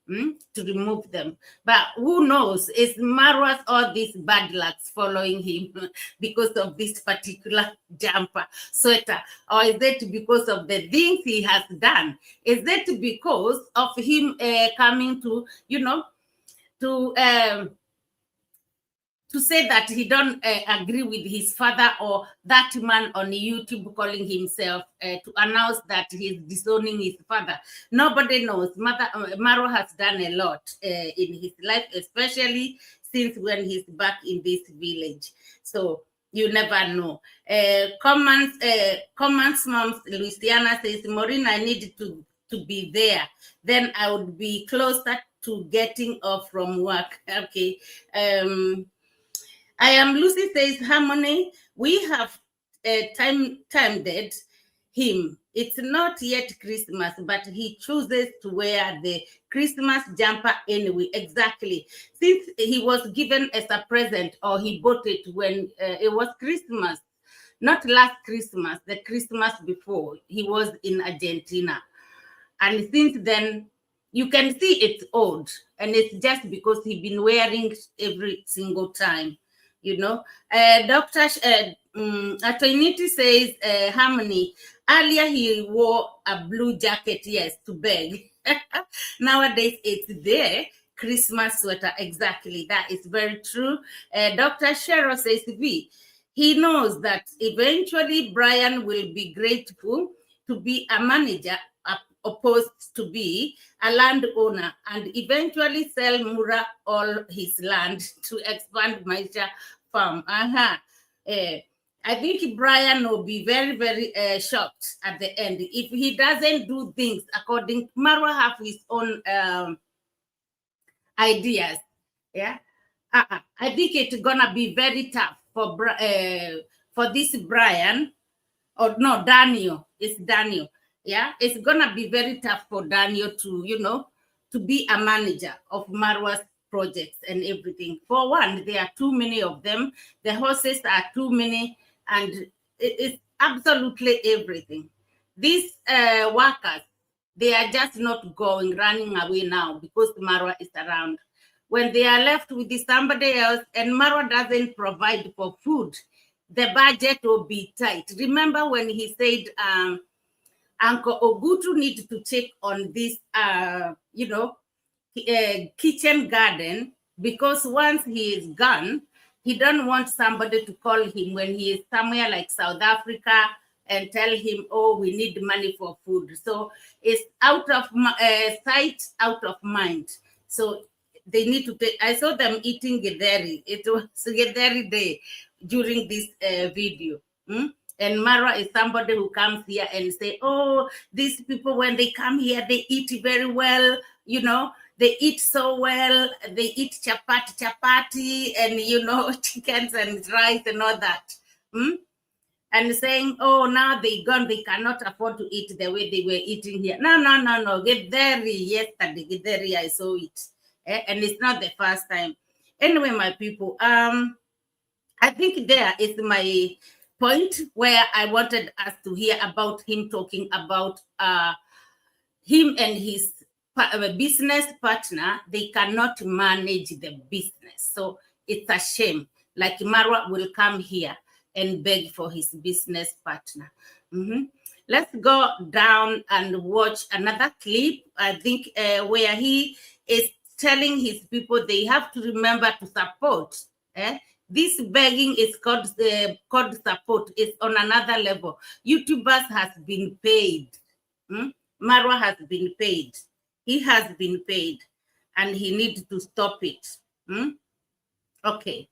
to remove them. But who knows? Is Marwa's all these bad lucks following him because of this particular jumper, sweater? Or is it because of the things he has done? Is it because of him coming to, to say that he don't agree with his father, or that man on YouTube calling himself to announce that he's disowning his father? Nobody knows. Marwa has done a lot in his life, especially since when he's back in this village. So you never know. Comments moms, Luciana says, Maureen, I need to be there. Then I would be closer to getting off from work. Okay. I am Lucy says, Harmony, we have timed him. It's not yet Christmas, but he chooses to wear the Christmas jumper anyway. Exactly. Since he was given as a present, or he bought it when it was Christmas, not last Christmas, the Christmas before, he was in Argentina. And since then, you can see it's old. And it's just because he's been wearing every single time. Dr. Atoiniti says, Harmony, earlier he wore a blue jacket, yes, to beg. Nowadays, it's their Christmas sweater. Exactly. That is very true. Dr. Cheryl says, he knows that eventually Brian will be grateful to be a manager opposed to be a landowner, and eventually sell Mura all his land to expand Maisha farm. I think Brian will be very, very shocked at the end if he doesn't do things according. Marwa have his own ideas. Yeah, I think it's gonna be very tough for this Brian, or no, Daniel. It's Daniel. Yeah, it's gonna be very tough for Daniel to, to be a manager of Marwa's projects and everything. For one, there are too many of them. The horses are too many, and it's absolutely everything. These workers, they are just not running away now because Marwa is around. When they are left with somebody else and Marwa doesn't provide for food, the budget will be tight. Remember when he said, Uncle Ogutu needs to check on this, kitchen garden, because once he is gone, he don't want somebody to call him when he is somewhere like South Africa and tell him, oh, we need money for food. So it's out of sight, out of mind. So they need to take. I saw them eating githeri. It was githeri day during this video. And Marwa is somebody who comes here and say, oh, these people, when they come here, they eat very well, they eat so well, they eat chapati, and, chickens and rice and all that. And saying, oh, now they gone, they cannot afford to eat the way they were eating here. No. Githeri, yesterday, githeri, I saw it. And it's not the first time. Anyway, my people, I think there is my point where I wanted us to hear about him talking about him and his business partner. They cannot manage the business. So it's a shame. Like Marwa will come here and beg for his business partner. Let's go down and watch another clip, I think, where he is telling his people they have to remember to support. This begging is called support. It's on another level. YouTubers has been paid. Marwa has been paid. He has been paid, and he needs to stop it. Okay.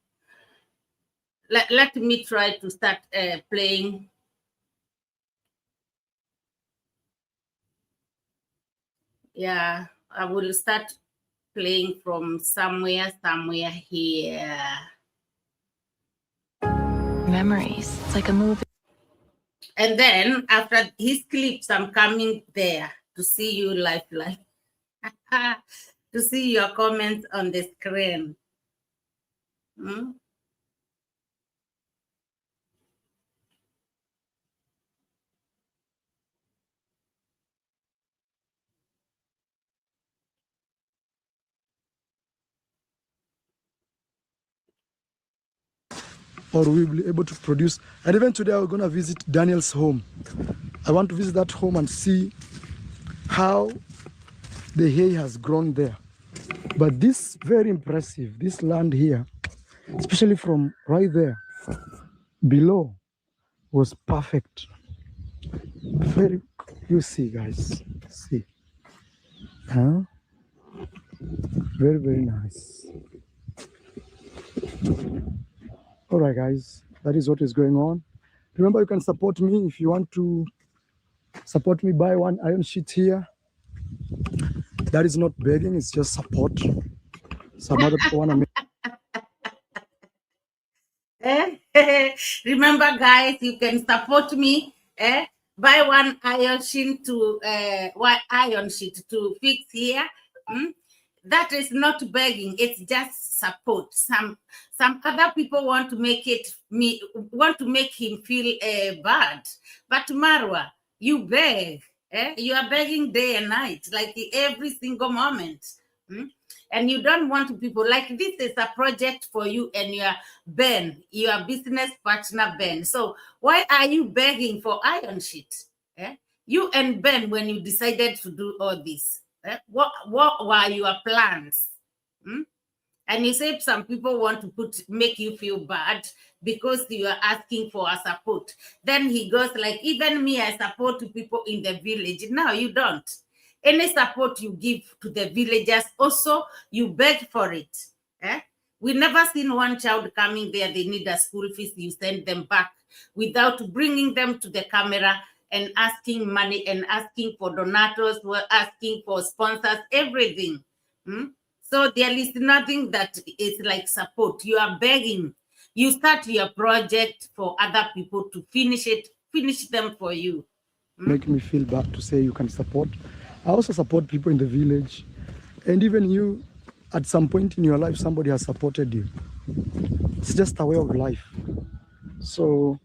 let me try to start playing. Yeah, I will start playing from somewhere here. Memories. It's like a movie. And then after his clips, I'm coming there to see you live. To see your comments on the screen. Or we'll be able to produce. And even today, we're going to visit Daniel's home. I want to visit that home and see how the hay has grown there. But this very impressive, this land here, especially from right there below, was perfect. Very, you see, guys, see, huh? Very, very nice. All right, guys, that is what is going on. Remember, you can support me if you want to support me. Buy one iron sheet here. That is not begging; it's just support. Some other people want to make. Remember, guys, you can support me. Buy one iron sheet to fix here. That is not begging; it's just support. Some other people want to make him feel bad, but Marwa, you beg. You are begging day and night, like every single moment. And you don't want people like this is a project for you and your business partner Ben. So why are you begging for iron sheet? You and Ben, when you decided to do all this, what were your plans? And you say some people want to make you feel bad because you are asking for a support. Then he goes like, even me, I support people in the village. No, you don't. Any support you give to the villagers, also you beg for it. We never seen one child coming there, they need a school fees, you send them back without bringing them to the camera and asking money and asking for donators, asking for sponsors, everything. So there is nothing that is like support. You are begging. You start your project for other people to finish them for you. Make me feel bad to say you can support. I also support people in the village. And even you, at some point in your life, somebody has supported you. It's just a way of life. So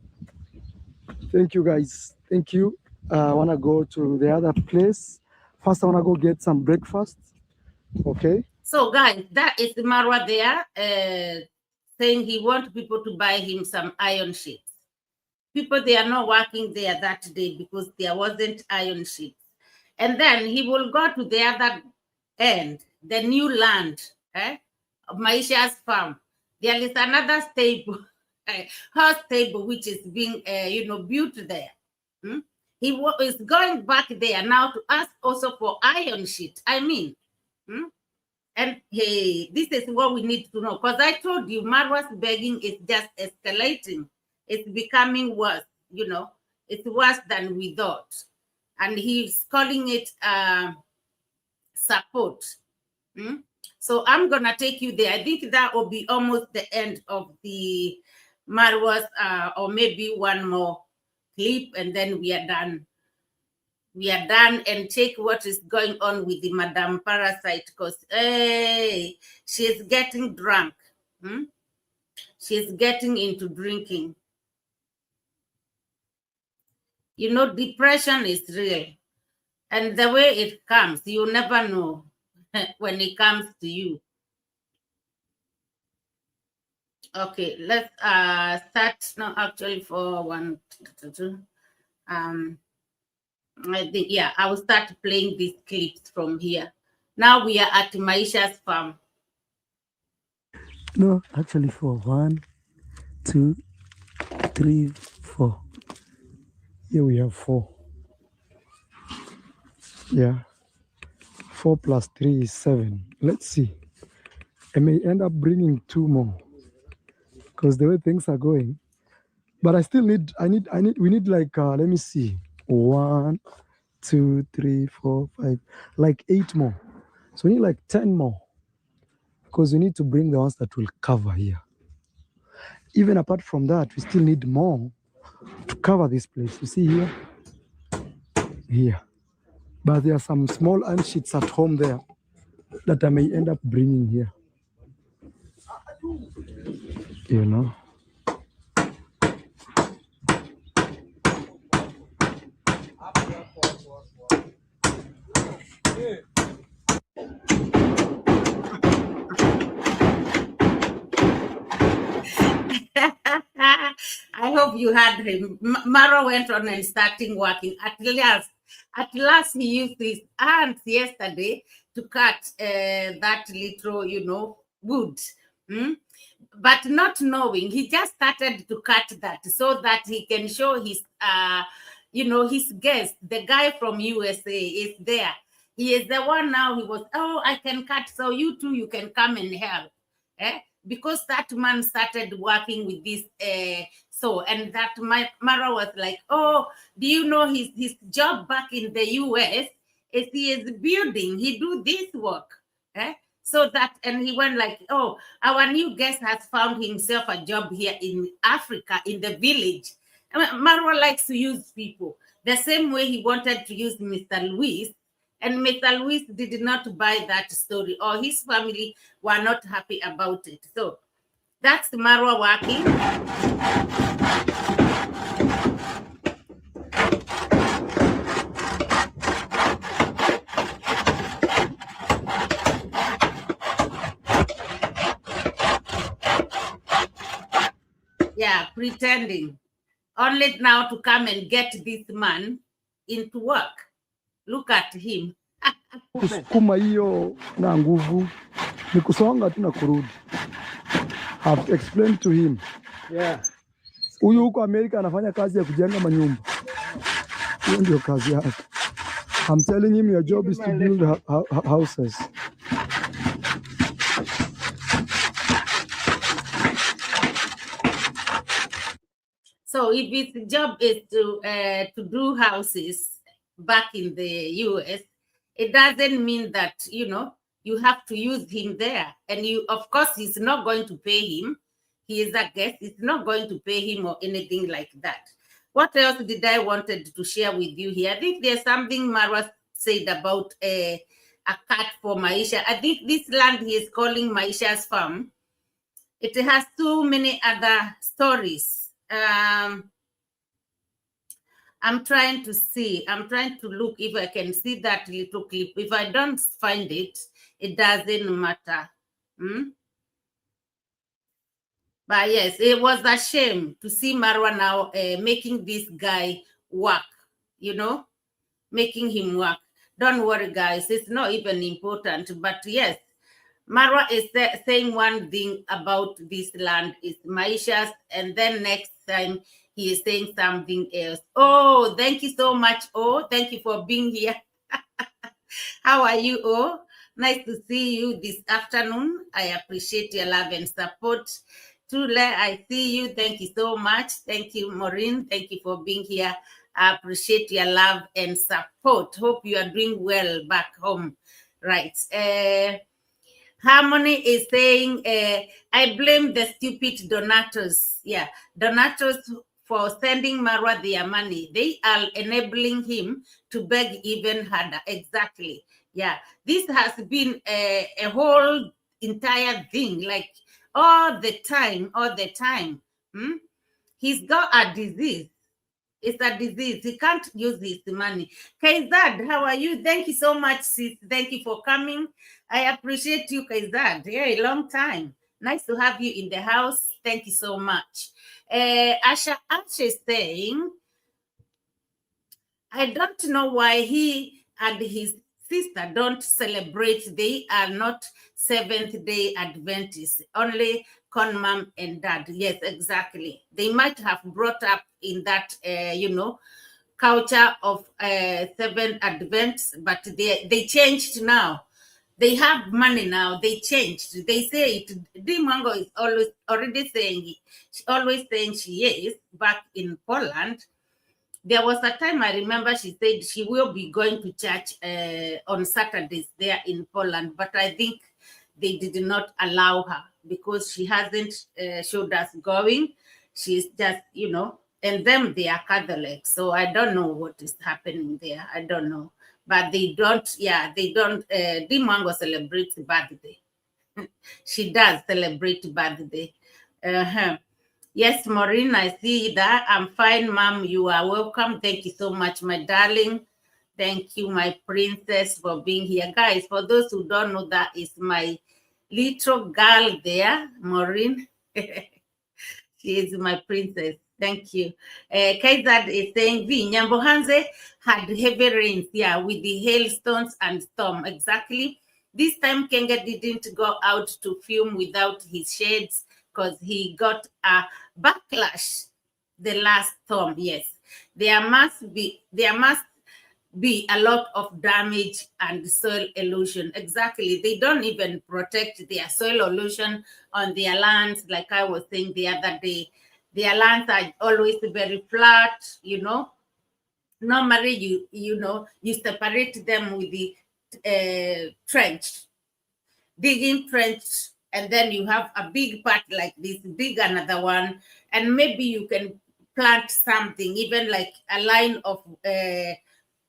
thank you, guys. Thank you. I want to go to the other place. First, I want to go get some breakfast. Okay. So, guys, that is Marwa there saying he wants people to buy him some iron sheets. People, they are not working there that day because there wasn't iron sheets. And then he will go to the other end, the new land of Maisha's farm. There is another stable, horse stable, which is being, built there. He is going back there now to ask also for iron sheet. I mean, and hey, this is what we need to know. Because I told you, Marwa's begging is just escalating. It's becoming worse, It's worse than we thought. And he's calling it support. So I'm going to take you there. I think that will be almost the end of the Marwa's, or maybe one more clip, and then we are done. We are done and check what is going on with the Madame Parasite because, hey, she's getting drunk. She's getting into drinking. Depression is real. And the way it comes, you never know when it comes to you. Okay, let's start now actually for 1, 2, 2. I think, yeah, I will start playing these clips from here. Now we are at Maisha's farm. No, actually for 1, 2, 3, 4. Here we have 4. Yeah. 4 plus 3 is 7. Let's see. I may end up bringing 2 more. because the way things are going. But I still need, we need like, let me see, 1, 2, 3, 4, 5, like 8 more. So we need like 10 more, because we need to bring the ones that will cover here. Even apart from that, we still need more to cover this place. You see here. But there are some small iron sheets at home there that I may end up bringing here. You know. I hope you had him. Marwa went on and starting working. At last he used his hands yesterday to cut that little, wood. But not knowing, he just started to cut that so that he can show his guest, the guy from USA is there. He is the one now. He was, I can cut, so you too, you can come and help. Because that man started working with this and that Mara was like, do you know his job back in the US is he is building, he do this work. So that, and he went like, our new guest has found himself a job here in Africa, in the village. Marwa likes to use people the same way he wanted to use Mr. Luis. And Mr. Luis did not buy that story, or his family were not happy about it. So that's Marwa working. Yeah, pretending. Only now to come and get this man into work. Look at him. Kusukuma hiyo na nguvu ni kusonga tu na kurudi. I've explained to him. Yeah. Huyu huko Amerika anafanya kazi ya kujenga manyumba. Hiyo ndio kazi yake. I'm telling him your job is to build houses. So if his job is to do houses back in the US, it doesn't mean that, you have to use him there. And of course, he's not going to pay him. He is a guest. It's not going to pay him or anything like that. What else did I wanted to share with you here? I think there's something Marwa said about a cat for Maisha. I think this land he is calling Maisha's farm. It has too many other stories. I'm trying to look if I can see that little clip. If I don't find it, it doesn't matter. But yes, it was a shame to see Marwa now making this guy work, making him work. Don't worry, guys. It's not even important. But yes, Marwa is saying one thing about this land is Maisha's, and then next time he is saying something else. Oh, thank you so much. Oh, thank you for being here. How are you? Oh, nice to see you this afternoon. I appreciate your love and support. Tule, I see you. Thank you so much. Thank you, Maureen. Thank you for being here. I appreciate your love and support. Hope you are doing well back home. Right. Harmony is saying, I blame the stupid donators. Yeah, donators for sending Marwa their money. They are enabling him to beg even harder. Exactly. Yeah, this has been a whole entire thing, like all the time. He's got a disease. It's a disease. He can't use his money. Kaizad, how are you? Thank you so much, sis. Thank you for coming. I appreciate you, Kaizad. Yeah, a long time. Nice to have you in the house. Thank you so much. Asha is saying, I don't know why he and his sister don't celebrate. They are not Seventh-day Adventists, only con mom and dad. Yes, exactly. They might have brought up in that, culture of Seventh Advents, but they changed now. They have money now. They changed. They say it. Dimango is always already saying, always saying she is back in Poland. There was a time I remember she said she will be going to church on Saturdays there in Poland, but I think they did not allow her because she hasn't showed us going. She's just, and them, they are Catholic. So I don't know what is happening there. I don't know. But they don't, Dimango celebrates birthday. She does celebrate birthday. Uh-huh. Yes, Maureen, I see that. I'm fine, Mom. You are welcome. Thank you so much, my darling. Thank you, my princess, for being here. Guys, for those who don't know, that is my little girl there, Maureen. She is my princess. Thank you. Kaizad is saying, Nyambohanze had heavy rains, with the hailstones and storm. Exactly. This time, Kenga didn't go out to film without his shades because he got a backlash the last storm. Yes, there must be a lot of damage and soil erosion. Exactly. They don't even protect their soil erosion on their lands. Like I was saying the other day, their lands are always very flat, Normally, you separate them with the trench, digging trench, and then you have a big part like this, dig another one, and maybe you can plant something, even like a line of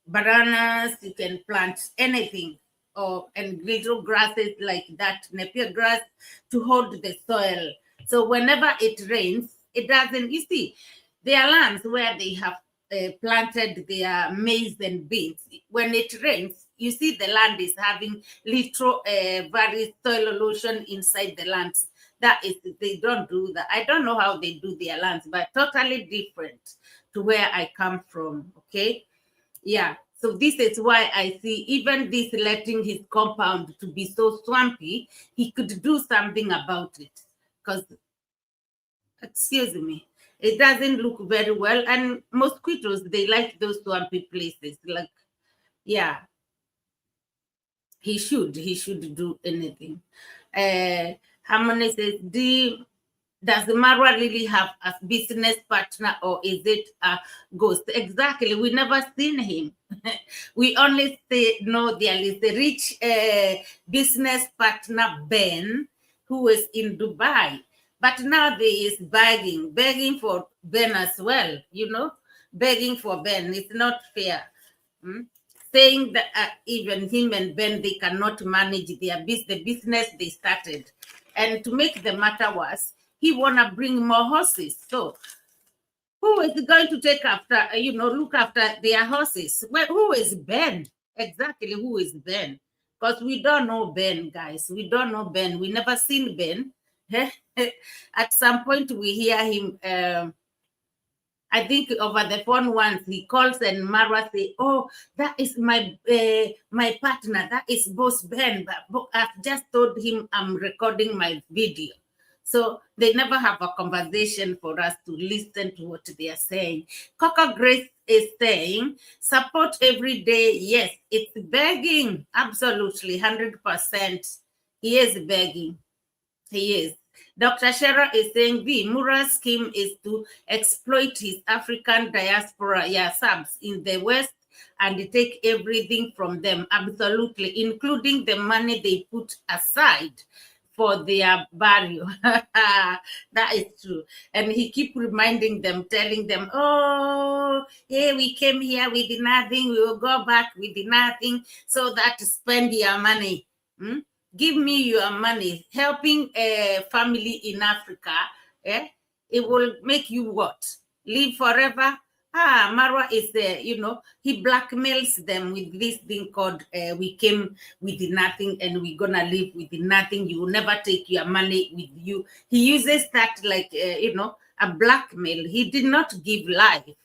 bananas. You can plant anything, and little grasses like that, Napier grass, to hold the soil. So whenever it rains, it doesn't. You see, there are lands where they have planted their maize and beans. When it rains, you see the land is having little very soil erosion inside the lands. That is, they don't do that. I don't know how they do their lands, but totally different to where I come from. Okay. Yeah, so this is why I see even this letting his compound to be so swampy, he could do something about it. Because, excuse me, it doesn't look very well. And mosquitoes, they like those swampy places. Like, yeah, he should do anything. Harmony says, does Marwa really have a business partner, or is it a ghost? Exactly. We never seen him. We only know there is a rich business partner, Ben, who is in Dubai. But now there is begging for Ben as well, begging for Ben. It's not fair. Saying that even him and Ben, they cannot manage the business they started. And to make the matter worse, he want to bring more horses. So who is going to take after, look after their horses? Well, who is Ben? Exactly, who is Ben? Because we don't know Ben, guys. We don't know Ben. We never seen Ben. At some point, we hear him, I think over the phone once, he calls and Marwa say, "Oh, that is my partner. That is Boss Ben. But I've just told him I'm recording my video." So they never have a conversation for us to listen to what they are saying. Coca Grace is saying, support every day. Yes, it's begging. Absolutely, 100%. He is begging. He is. Dr. Shera is saying Mura's scheme is to exploit his African diaspora, subs in the West, and take everything from them. Absolutely, including the money they put aside for their burial. That is true. And he keep reminding them, telling them, "Oh, hey, we came here with nothing. We will go back with nothing, so that to spend your money. Give me your money. Helping a family in Africa, it will make you what? Live forever." Marwa is there, he blackmails them with this thing called we came with nothing and we're gonna live with nothing. You will never take your money with you. He uses that like, a blackmail. He did not give life.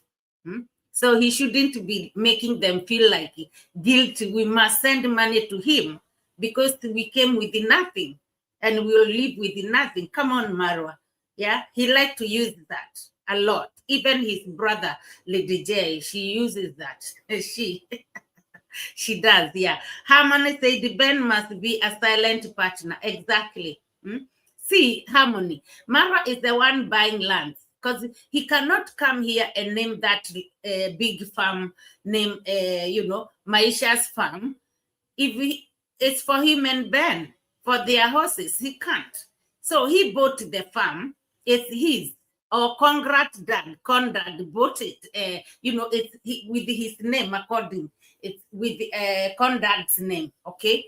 So he shouldn't be making them feel like guilty. We must send money to him because we came with nothing and we'll live with nothing. Come on, Marwa. Yeah, he liked to use that a lot. Even his brother, Lady J, she uses that. She does, yeah. Harmony said Ben must be a silent partner. Exactly. See, Harmony. Marwa is the one buying lands because he cannot come here and name that big farm name, Maisha's farm. It's for him and Ben for their horses, he can't. So he bought the farm. It's his. Or Conrad bought it. With his name according. It's with Conrad's name. Okay.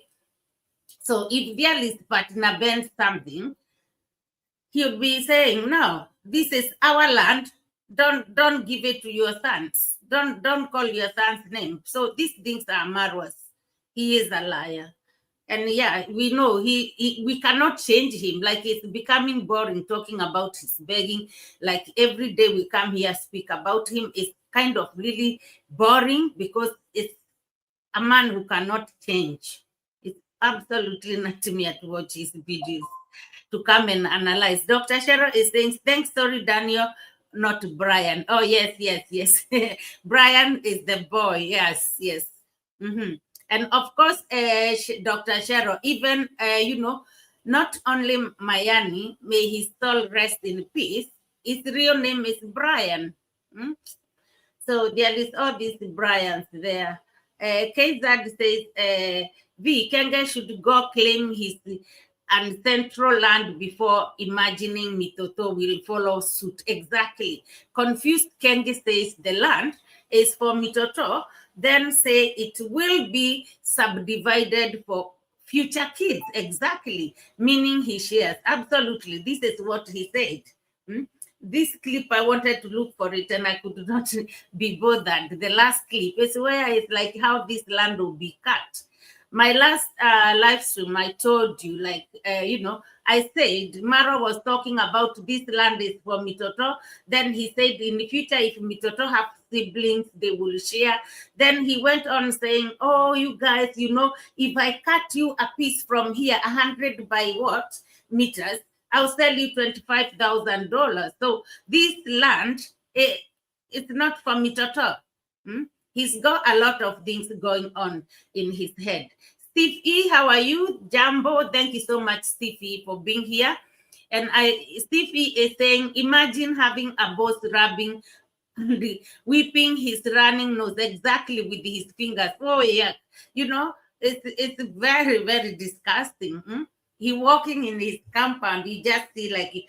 So if there is partner Ben something, he'll be saying, "No, this is our land. Don't give it to your sons. Don't call your son's name." So these things are Marwa's. He is a liar. And yeah, we know we cannot change him. Like, it's becoming boring talking about his begging. Like, every day we come here speak about him. It's kind of really boring because it's a man who cannot change. It's absolutely not me to watch his videos, to come and analyze. Dr. Cheryl is saying, thanks, sorry, Daniel, not Brian. Oh, yes. Brian is the boy. Yes. And of course, Dr. Cheryl, even, not only Mayani, may his soul rest in peace, his real name is Brian. So there is all these Bryans there. KZ says, V. Kenge should go claim his ancestral land before imagining Mitoto will follow suit. Exactly. Confused Kenge says the land is for Mitoto, then say it will be subdivided for future kids. Exactly. Meaning he shares. Absolutely. This is what he said. This clip, I wanted to look for it and I could not be bothered. The last clip is where it's like how this land will be cut. My last live stream, I told you, I said Marwa was talking about this land is for Mitoto. Then he said in the future, if Mitoto have siblings, they will share. Then he went on saying, oh, you guys, if I cut you a piece from here, 100 by what meters, I'll sell you $25,000. So this land, it's not for Mitoto. He's got a lot of things going on in his head. Steve E, how are you? Jambo, thank you so much, Steve E, for being here. And Steve E is saying, imagine having a boss rubbing, whipping his running nose exactly with his fingers. Oh, yeah. It's very, very disgusting. He walking in his compound, you just see like,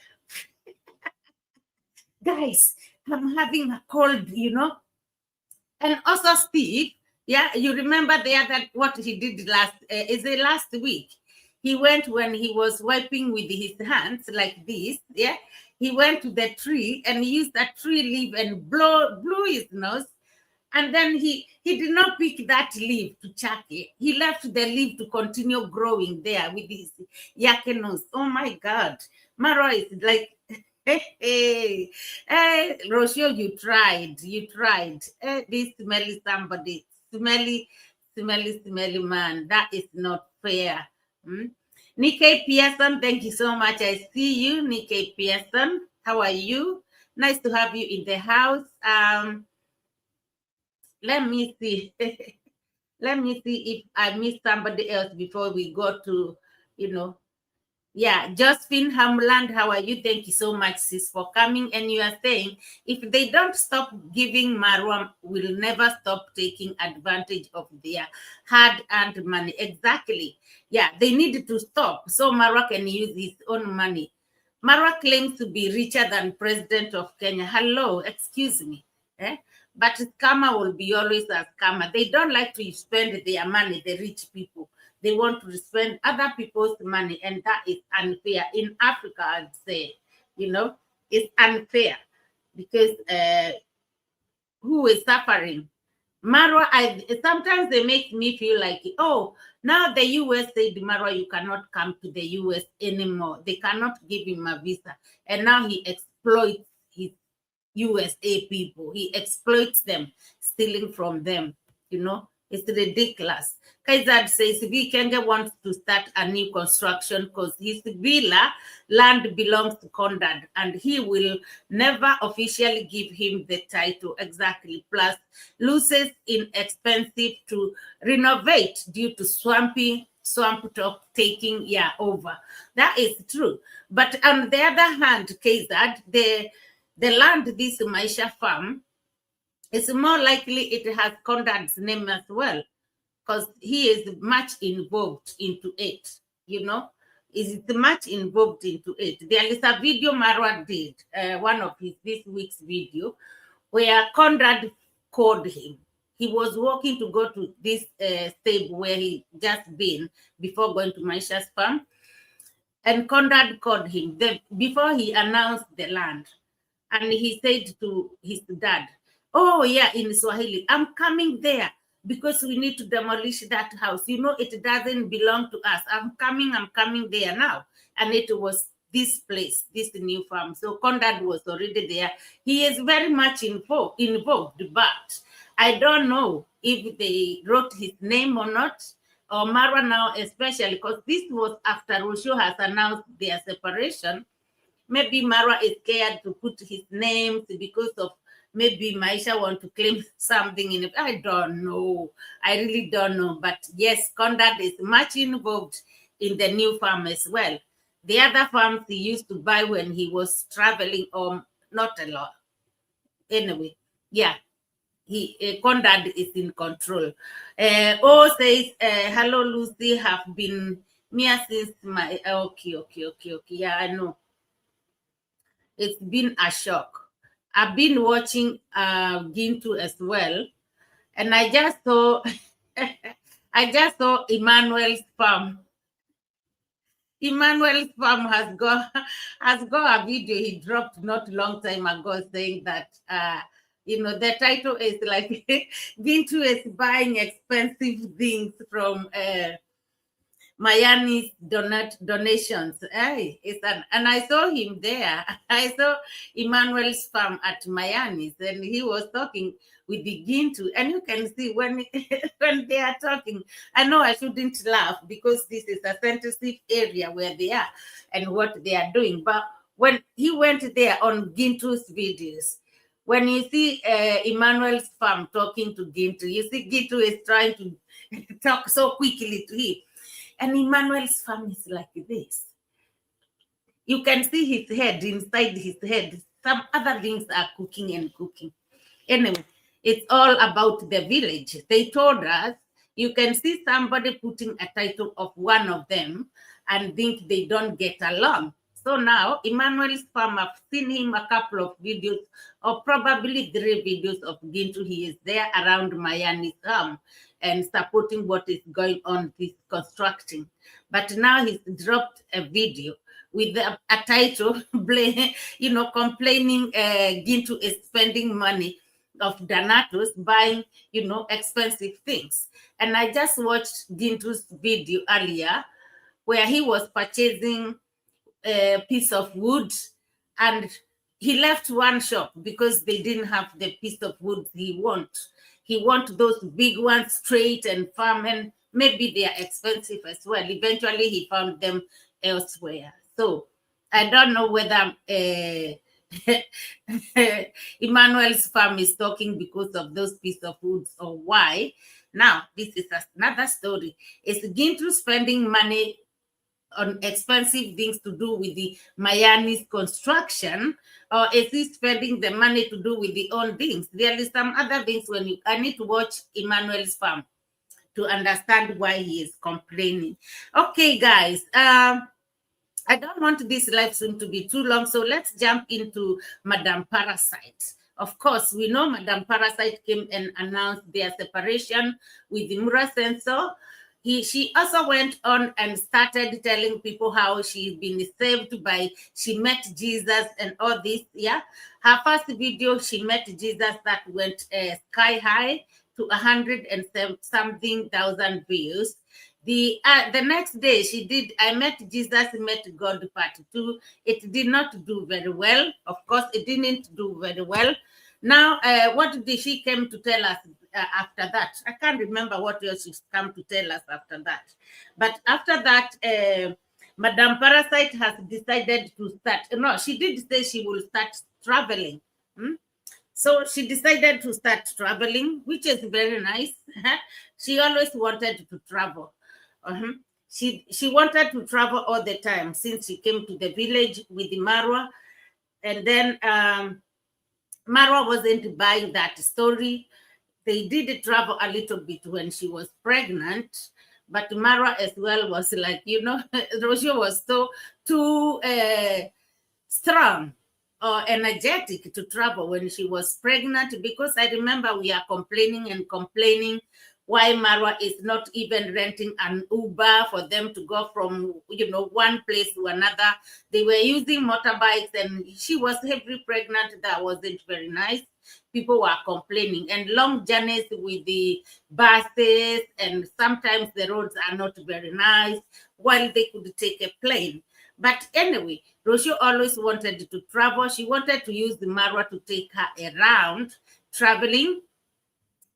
guys, I'm having a cold, And also Steve, yeah, you remember what he did last week. He went when he was wiping with his hands like this, yeah. He went to the tree and he used that tree leaf and blew his nose. And then he did not pick that leaf to chuck it. He left the leaf to continue growing there with his yake nose. Oh my God. Marwa is like, hey, Rocio, you tried. This smelly man. That is not fair. Nikkei Pearson, thank you so much. I see you, Nikkei Pearson. How are you? Nice to have you in the house. Let me see. Let me see if I missed somebody else before we go to, Yeah, Josephine Hamland, how are you? Thank you so much, sis, for coming. And you are saying, if they don't stop giving, Marwa will never stop taking advantage of their hard-earned money. Exactly. Yeah, they need to stop so Marwa can use his own money. Marwa claims to be richer than President of Kenya. Hello, excuse me. But scammer will be always a scammer. They don't like to spend their money, the rich people. They want to spend other people's money, and that is unfair. In Africa, I'd say, it's unfair because who is suffering? Marwa, sometimes they make me feel like, oh, now the US said, Marwa, you cannot come to the US anymore. They cannot give him a visa. And now he exploits his USA people. He exploits them, stealing from them, It's ridiculous. Kaizad says Vikenge wants to start a new construction because his villa land belongs to Conrad and he will never officially give him the title exactly. Plus, loses inexpensive to renovate due to swamp top taking over. That is true. But on the other hand, Kaizad, the land, this Maisha farm, it's more likely it has Conrad's name as well, because he is much involved into it, is much involved into it. There is a video Marwa did, one of his this week's video, where Conrad called him. He was walking to go to this stable where he just been before going to Maisha's farm, and Conrad called him before he announced the land. And he said to his dad, oh, yeah, in Swahili, I'm coming there because we need to demolish that house. It doesn't belong to us. I'm coming there now. And it was this place, this new farm. So Conrad was already there. He is very much involved, but I don't know if they wrote his name or not, or Marwa now especially, because this was after Roshio has announced their separation. Maybe Marwa is scared to put his name because of maybe Maisha want to claim something in it. I don't know. I really don't know. But yes, Conrad is much involved in the new farm as well. The other farms he used to buy when he was traveling, not a lot. Anyway, yeah. Conrad is in control. Says, hello, Lucy, have been Mia since my... Okay. Yeah, I know. It's been a shock. I've been watching Gintu as well, and I just saw Emmanuel's farm. Emmanuel's farm has got a video he dropped not long time ago saying that the title is like Gintu is buying expensive things from Miami's donations. And I saw him there. I saw Emmanuel's farm at Miami's, and he was talking with the Gintu. And you can see when they are talking, I know I shouldn't laugh because this is a sensitive area where they are and what they are doing. But when he went there on Gintu's videos, when you see Emmanuel's farm talking to Gintu, you see Gintu is trying to talk so quickly to him. And Emmanuel's farm is like this. You can see his head, inside his head. Some other things are cooking and cooking. Anyway, it's all about the village. They told us, you can see somebody putting a title of one of them and think they don't get along. So now, Emmanuel's farm, I've seen him a couple of videos, or probably 3 videos of Gintu. He is there around Miami's farm and supporting what is going on with constructing. But now he's dropped a video with a title, complaining Gintu is spending money of Donatos buying, expensive things. And I just watched Gintu's video earlier where he was purchasing a piece of wood, and he left one shop because they didn't have the piece of wood he wants. He wants those big ones, straight and firm, and maybe they are expensive as well. Eventually, he found them elsewhere. So I don't know whether Emmanuel's farm is talking because of those pieces of wood or why. Now, this is another story. Is Gintu spending money on expensive things to do with the Miami's construction, or is he spending the money to do with the own things? There is some other things I need to watch Emmanuel's farm to understand why he is complaining. Okay, guys, I don't want this live stream to be too long, so let's jump into Madame Parasite. Of course, we know Madame Parasite came and announced their separation with the Mura Sensor. She also went on and started telling people how she's been saved by, she met Jesus and all this, yeah. Her first video, she met Jesus, that went sky high to 100,000 views. The next day she did I Met Jesus, Met God Part 2. It did not do very well. Of course, it didn't do very well. Now, what did she came to tell us after that? I can't remember what else she's come to tell us after that. But after that, Madame Parasite has decided to start. No, she did say she will start traveling. So she decided to start traveling, which is very nice. She always wanted to travel. She wanted to travel all the time since she came to the village with Marwa. And then Marwa wasn't buying that story. They did travel a little bit when she was pregnant, but Marwa as well was like, Rocio was so too strong or energetic to travel when she was pregnant, because I remember we are complaining and complaining why Marwa is not even renting an Uber for them to go from, one place to another. They were using motorbikes and she was heavily pregnant. That wasn't very nice. People were complaining, and long journeys with the buses, and sometimes the roads are not very nice while they could take a plane. But anyway, Roshio always wanted to travel. She wanted to use the Marwa to take her around traveling,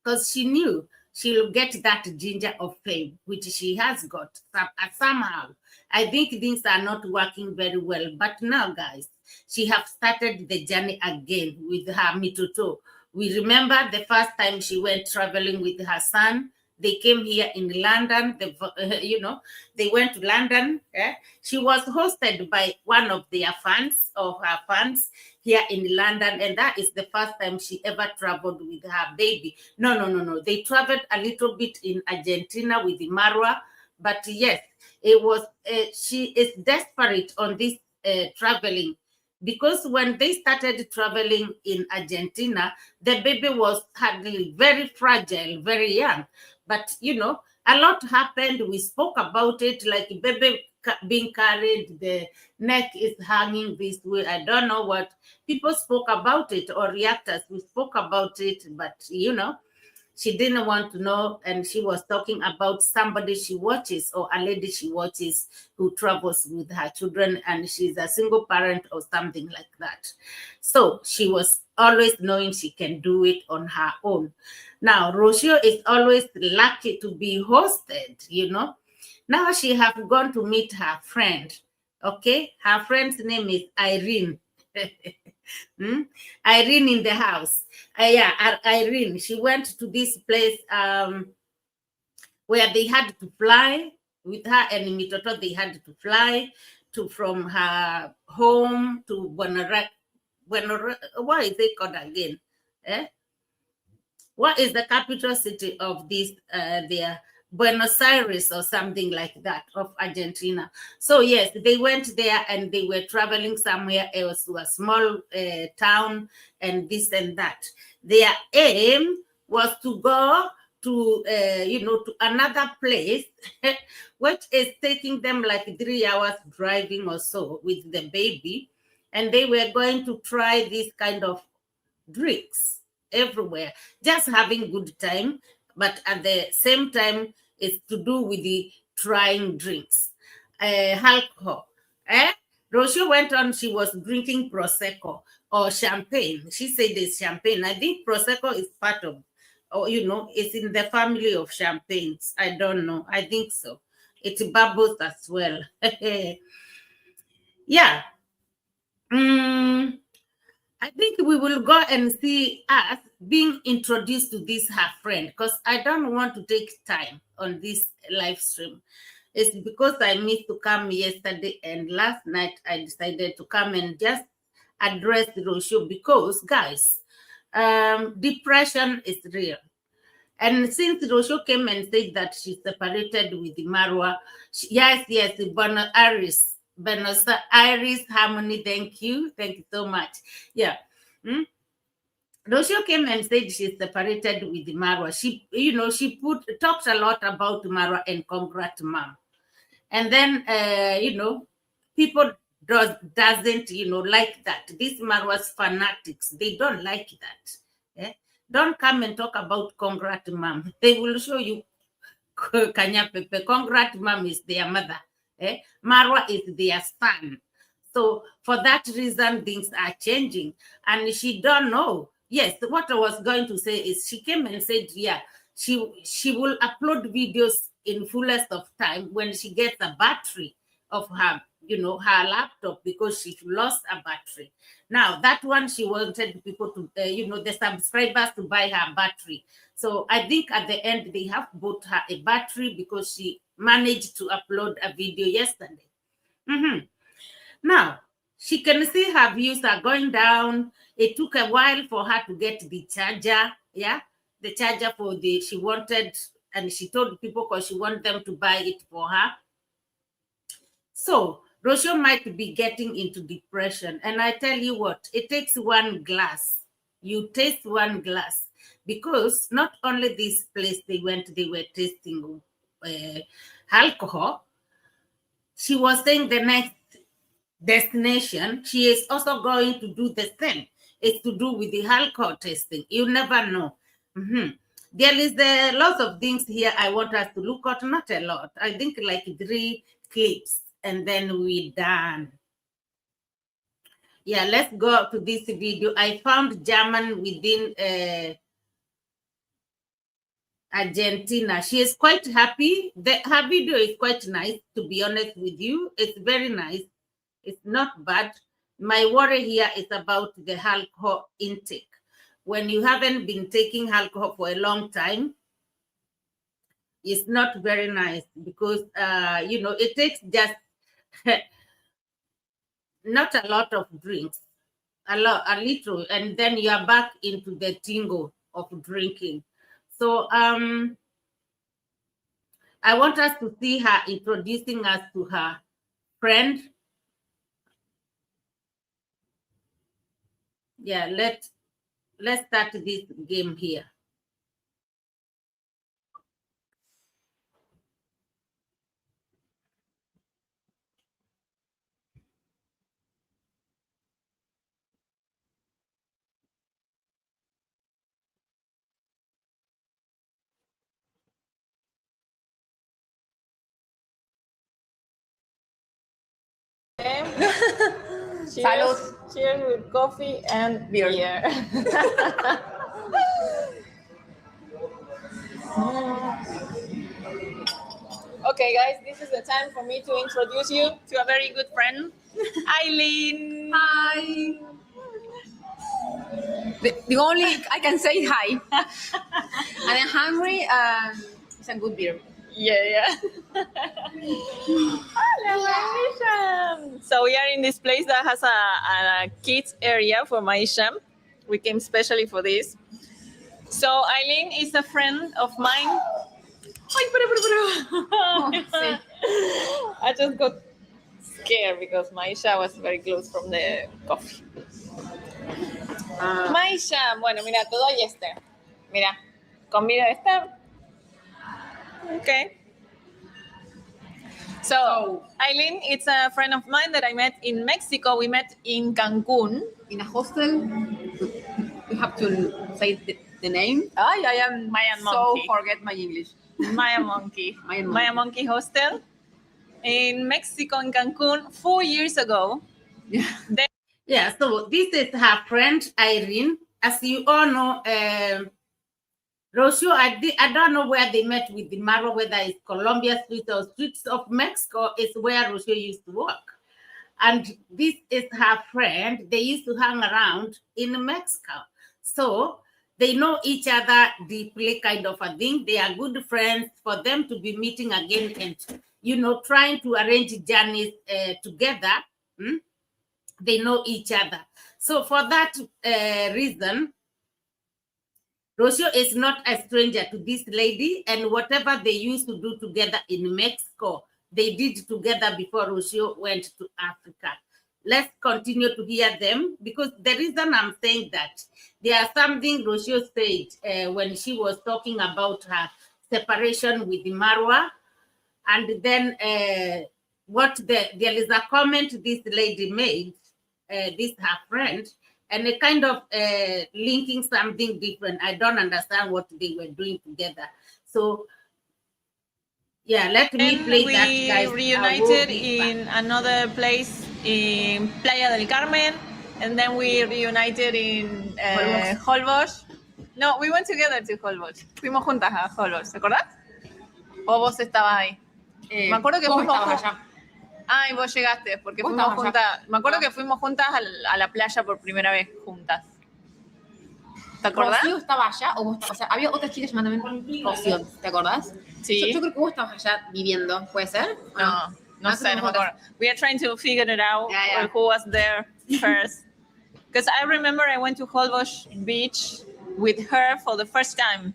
because she knew she'll get that ginger of fame, which she has got somehow. I think things are not working very well. But now, guys, she have started the journey again with her mitoto. We remember the first time she went traveling with her son. They came here in London. They went to London. She was hosted by one of their fans, or her fans, here in London, and that is the first time she ever traveled with her baby. No. They traveled a little bit in Argentina with the Marwa, but yes, it was. She is desperate on this traveling, because when they started traveling in Argentina, the baby was hardly very fragile, very young. But a lot happened. We spoke about it, like baby being carried, the neck is hanging this way. I don't know what people spoke about it, or reactors. We spoke about it, but she didn't want to know, and she was talking about somebody she watches, or a lady she watches, who travels with her children, and she's a single parent or something like that. So she was always knowing she can do it on her own. Now, Roshio is always lucky to be hosted, Now she have gone to meet her friend. Okay, her friend's name is Irene. Irene in the house. Irene. She went to this place where they had to fly with her and Mitoto. They had to fly from her home to Buenos. What is it called again? What is the capital city of this? Their Buenos Aires or something like that, of Argentina. So yes, they went there and they were traveling somewhere else to a small town and this and that. Their aim was to go to, to another place, which is taking them like 3 hours driving or so with the baby. And they were going to try this kind of drinks everywhere, just having good time. But at the same time, it's to do with the trying drinks, alcohol. Rocio went on, she was drinking Prosecco or champagne. She said it's champagne. I think Prosecco is part of, or it's in the family of champagnes. I don't know. I think so. It bubbles as well. Yeah. I think we will go and see us being introduced to this her friend, because I don't want to take time on this live stream. It's because I missed to come yesterday, and last night I decided to come and just address the Roshio, because guys, depression is real. And since Roshio came and said that she separated with the Marwa, yes, Buenos Aires Harmony, thank you so much. Yeah. Rocio came and said she's separated with the Marwa. She, she talked a lot about Marwa and Congrat Mom. And then, people doesn't, like that. These Marwa's fanatics, they don't like that. Don't come and talk about Congrat Mom. They will show you Kanya Pepe. Congrat Mom is their mother. Marwa is their son. So for that reason, things are changing. And she don't know, yes, what I was going to say is she came and said, yeah, she will upload videos in fullest of time when she gets a battery of her, her laptop, because she lost a battery. Now that one, she wanted people to, the subscribers to buy her battery. So I think at the end they have bought her a battery because she managed to upload a video yesterday. Now, she can see her views are going down. It took a while for her to get the charger, yeah, the charger for she wanted, and she told people because she wanted them to buy it for her. So, Rocio might be getting into depression. And I tell you what, it takes one glass. You taste one glass. Because not only this place they were tasting alcohol. She was saying the next destination, she is also going to do the same. It's to do with the alcohol testing. You never know. There is a lot of things here I want us to look at, not a lot. I think like 3 clips, and then we're done. Yeah, let's go to this video. I found German within Argentina. She is quite happy. Her video is quite nice, to be honest with you. It's very nice. It's not bad. My worry here is about the alcohol intake. When you haven't been taking alcohol for a long time, it's not very nice because, it takes just not a lot of drinks, a little, and then you are back into the tingle of drinking. So I want us to see her introducing us to her friend. Yeah, let's start this game here. Cheers. Cheers with coffee and beer. Okay, guys, this is the time for me to introduce you to a very good friend, Eileen. Hi. The only I can say hi. And I'm hungry and it's a good beer. Yeah. Hello, so we are in this place that has a kids area for Maisha. We came specially for this. So Eileen is a friend of mine. I just got scared because Maisha was very close from the coffee. Maisha, bueno, mira, te doy este. Mira, conmigo este. Okay. So, Eileen, it's a friend of mine that I met in Mexico. We met in Cancun. In a hostel, you have to say the name. I am Maya So Monkey. forget my English. Maya Monkey. Maya Monkey Hostel in Mexico, in Cancun, 4 years ago. Yeah, so this is her friend Irene. As you all know, Rocio, I don't know where they met with the Marwa, whether it's Columbia Street or streets of Mexico, is where Rocio used to work. And this is her friend. They used to hang around in Mexico. So they know each other deeply, kind of a thing. They are good friends. For them to be meeting again and, trying to arrange journeys together, they know each other. So for that reason, Rocio is not a stranger to this lady, and whatever they used to do together in Mexico, they did together before Rocio went to Africa. Let's continue to hear them, because the reason I'm saying that, there are something Rocio said when she was talking about her separation with the Marwa, and then there is a comment this lady made, this her friend, and a kind of linking something different. I don't understand what they were doing together. So, yeah, let me play that, guys. We reunited in another place in Playa del Carmen. and then we reunited in Holbox. No, we went together to Holbox. Fuimos juntas a Holbox, ¿te acordás? ¿O vos estabas ahí? Me acuerdo que vos fuimos estabas allá. Ah, y vos llegaste, porque Vos fuimos estabas juntas. Me acuerdo que fuimos juntas a la playa por primera vez juntas. ¿Te acordás? ¿Rocío estaba allá o vos estabas? O sea, había otra chica llamada Rocío, ¿te acordás? Sí. Yo creo que vos estabas allá viviendo, ¿puede ser? ¿O No sé, no me acuerdo. We are trying to figure it out, Yeah. who was there first. Because I remember I went to Holbox Beach with her for the first time.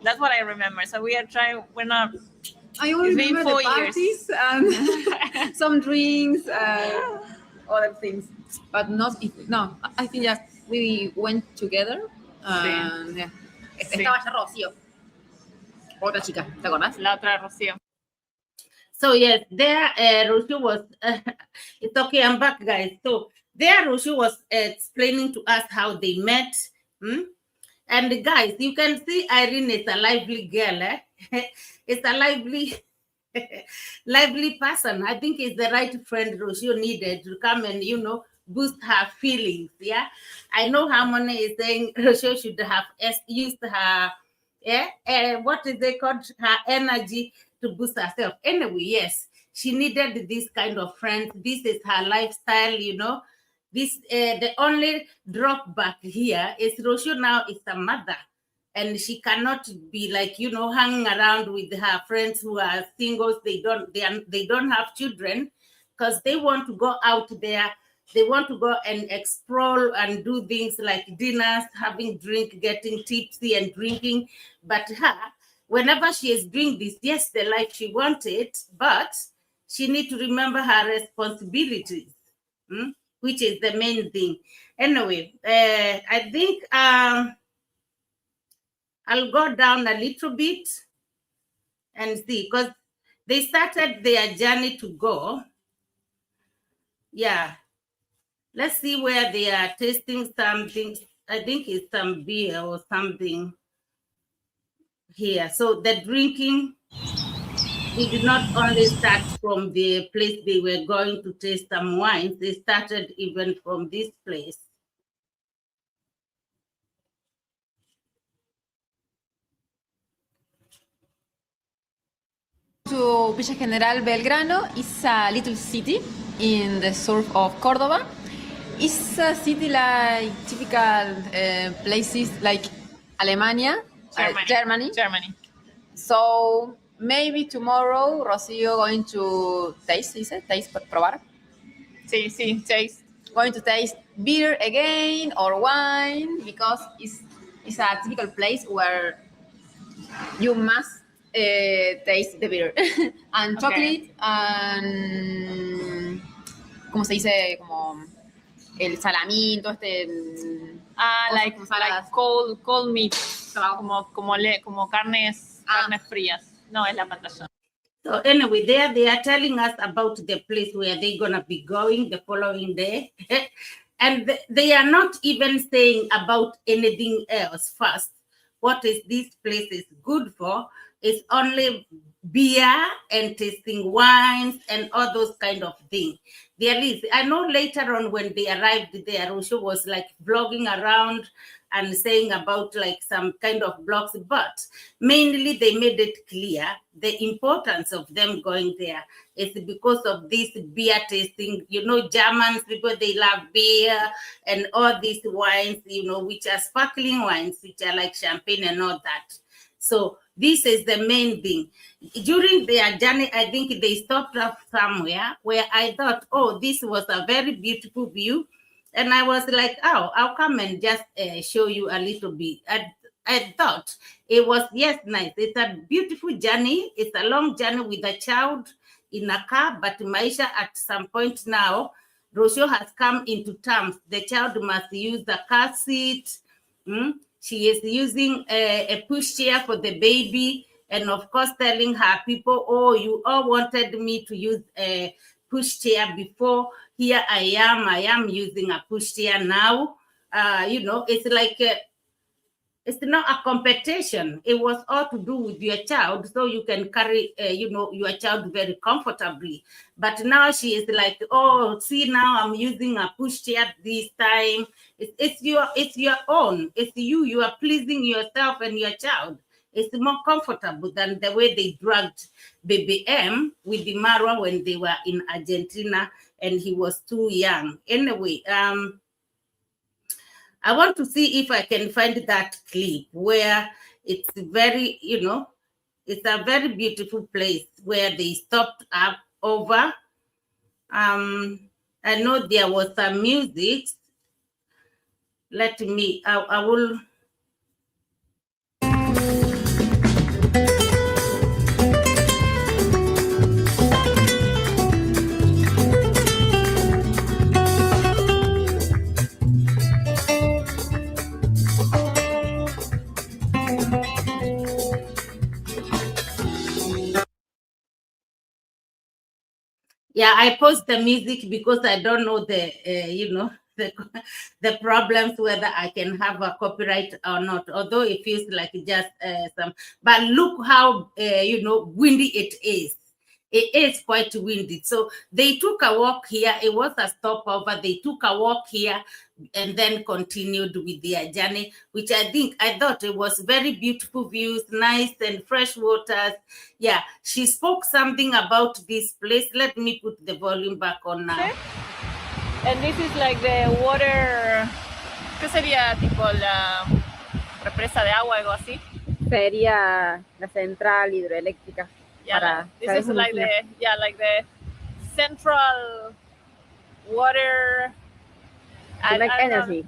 That's what I remember. So we are trying, we're not... I only It's been remember 4 the parties and some drinks, other things, but not. No, I think that we went together. Yeah. Estaba allá Rocio, otra chica, ¿te acordás? La otra Rocio. So yes, there Rocio was. It's okay. I'm back, guys. So there Rocio was explaining to us how they met. And guys, you can see Irene is a lively girl. It's a lively person. I think it's the right friend Rocio needed to come and, boost her feelings. Yeah. I know Harmony is saying Rocio should have used her, what is they called, her energy to boost herself. Anyway, yes, she needed this kind of friend. This is her lifestyle, This the only drawback here is Rocio now is a mother, and she cannot be like hanging around with her friends who are singles. They don't have children because they want to go out there. They want to go and explore and do things like dinners, having drink, getting tipsy and drinking. But her, whenever she is doing this, yes, the life she wanted, but she need to remember her responsibilities. Which is the main thing. Anyway, I think I'll go down a little bit and see, because they started their journey to go. Yeah. Let's see where they are tasting something. I think it's some beer or something here. So the drinking, it did not only start from the place they were going to taste some wines, they started even from this place. To Villa General Belgrano. It's a little city in the south of Cordoba. It's a city like typical places like Alemania, Germany. So maybe tomorrow Rocio going to taste, probar? Sí, taste. Going to taste beer again or wine, because it's a typical place where you must taste the beer. And chocolate and ¿cómo se dice? Como el salamín, todo este like cold meat, como carnes frías. No, es la pantalla. So anyway, there they are telling us about the place where they're gonna be going the following day. And they are not even saying about anything else first. What is this place is good for is only beer and tasting wines and all those kind of things. There is, I know later on when they arrived there, Roshio was like vlogging around and saying about like some kind of blogs, but mainly they made it clear the importance of them going there is because of this beer tasting. Germans, people, they love beer and all these wines, which are sparkling wines, which are like champagne and all that. So this is the main thing. During their journey, I think they stopped off somewhere where I thought, oh, this was a very beautiful view. And I was like, oh, I'll come and just show you a little bit. I thought it was, yes, nice. It's a beautiful journey. It's a long journey with a child in a car. But Maisha, at some point now, Rocio has come into terms. The child must use the car seat. She is using a pushchair for the baby. And of course, telling her people, oh, you all wanted me to use a pushchair before. Here I am using a pushchair now. It's like It's not a competition. It was all to do with your child, so you can carry, your child very comfortably. But now she is like, oh, see, now I'm using a pushchair this time. It's your own. It's you. You are pleasing yourself and your child. It's more comfortable than the way they dragged baby M with the Marwa when they were in Argentina and he was too young. Anyway, I want to see if I can find that clip where it's very, it's a very beautiful place where they stopped up over. I know there was some music. I will. Yeah, I post the music because I don't know the problems whether I can have a copyright or not. Although it feels like just some, but look how windy it is. It is quite windy. So they took a walk here. It was a stopover. They took a walk here and then continued with their journey, which I thought it was very beautiful views, nice and fresh waters. Yeah, she spoke something about this place. Let me put the volume back on now. And this is like the water, ¿qué sería tipo la represa de agua, algo así? Sería la central hidroeléctrica. Yeah, this is like the central water. Like energy.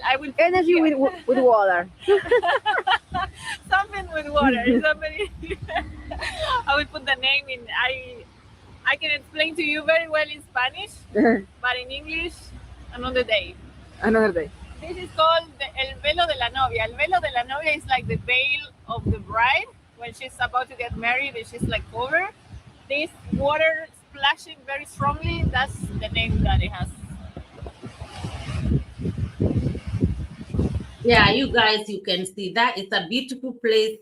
I will energy with water. Something with water. Somebody. I will put the name in. I can explain to you very well in Spanish, but in English, another day. Another day. This is called el velo de la novia. El velo de la novia is like the veil of the bride when she's about to get married and she's like over. This water splashing very strongly, that's the name that it has. Yeah, you guys, you can see that it's a beautiful place.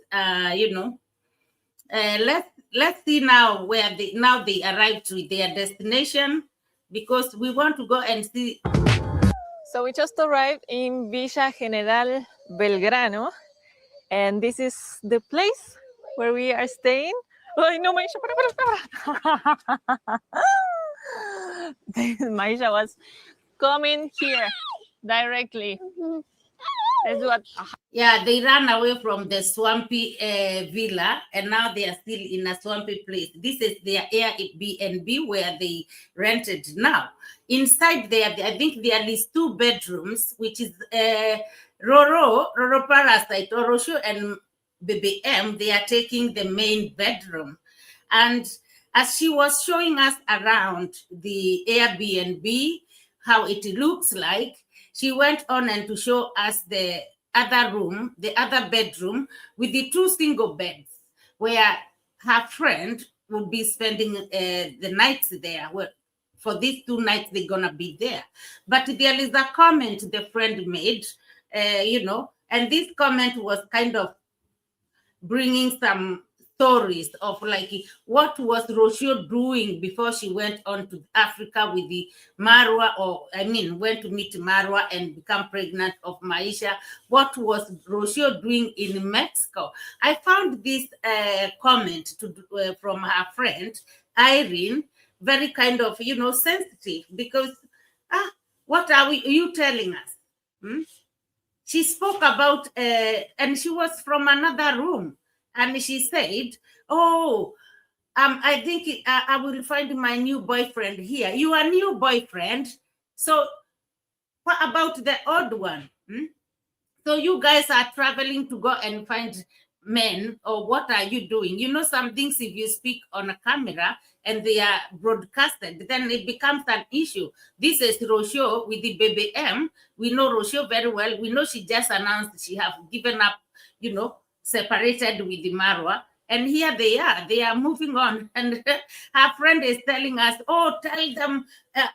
Let's see now where they arrived to their destination, because we want to go and see. So we just arrived in Villa General Belgrano, and this is the place where we are staying. Ay, no, Maisha, para. Maisha was coming here directly. Let's do it. Yeah, they ran away from the swampy villa, and now they are still in a swampy place. This is their Airbnb where they rented now. Inside there, I think there are these 2 bedrooms, which is Roro Parasite, or Roshio and Baby M. They are taking the main bedroom. And as she was showing us around the Airbnb, how it looks like, she went on and to show us the other room, the other bedroom with the 2 single beds, where her friend would be spending the nights there. Well, for these 2 nights, they're going to be there. But there is a comment the friend made, and this comment was kind of bringing some stories of like what was Rocio doing before she went on to Africa with the Marwa, went to meet Marwa and become pregnant of Maisha. What was Rocio doing in Mexico? I found this comment from her friend Irene very kind of sensitive, because what are you telling us? She spoke about and she was from another room. And she said, oh, I think I will find my new boyfriend here. Your new boyfriend? So what about the old one? So you guys are traveling to go and find men, or what are you doing? Some things, if you speak on a camera and they are broadcasted, then it becomes an issue. This is Roshio with the baby M. We know Roshio very well. We know she just announced she have given up, separated with the Marwa, and here they are moving on, and her friend is telling us, oh, tell them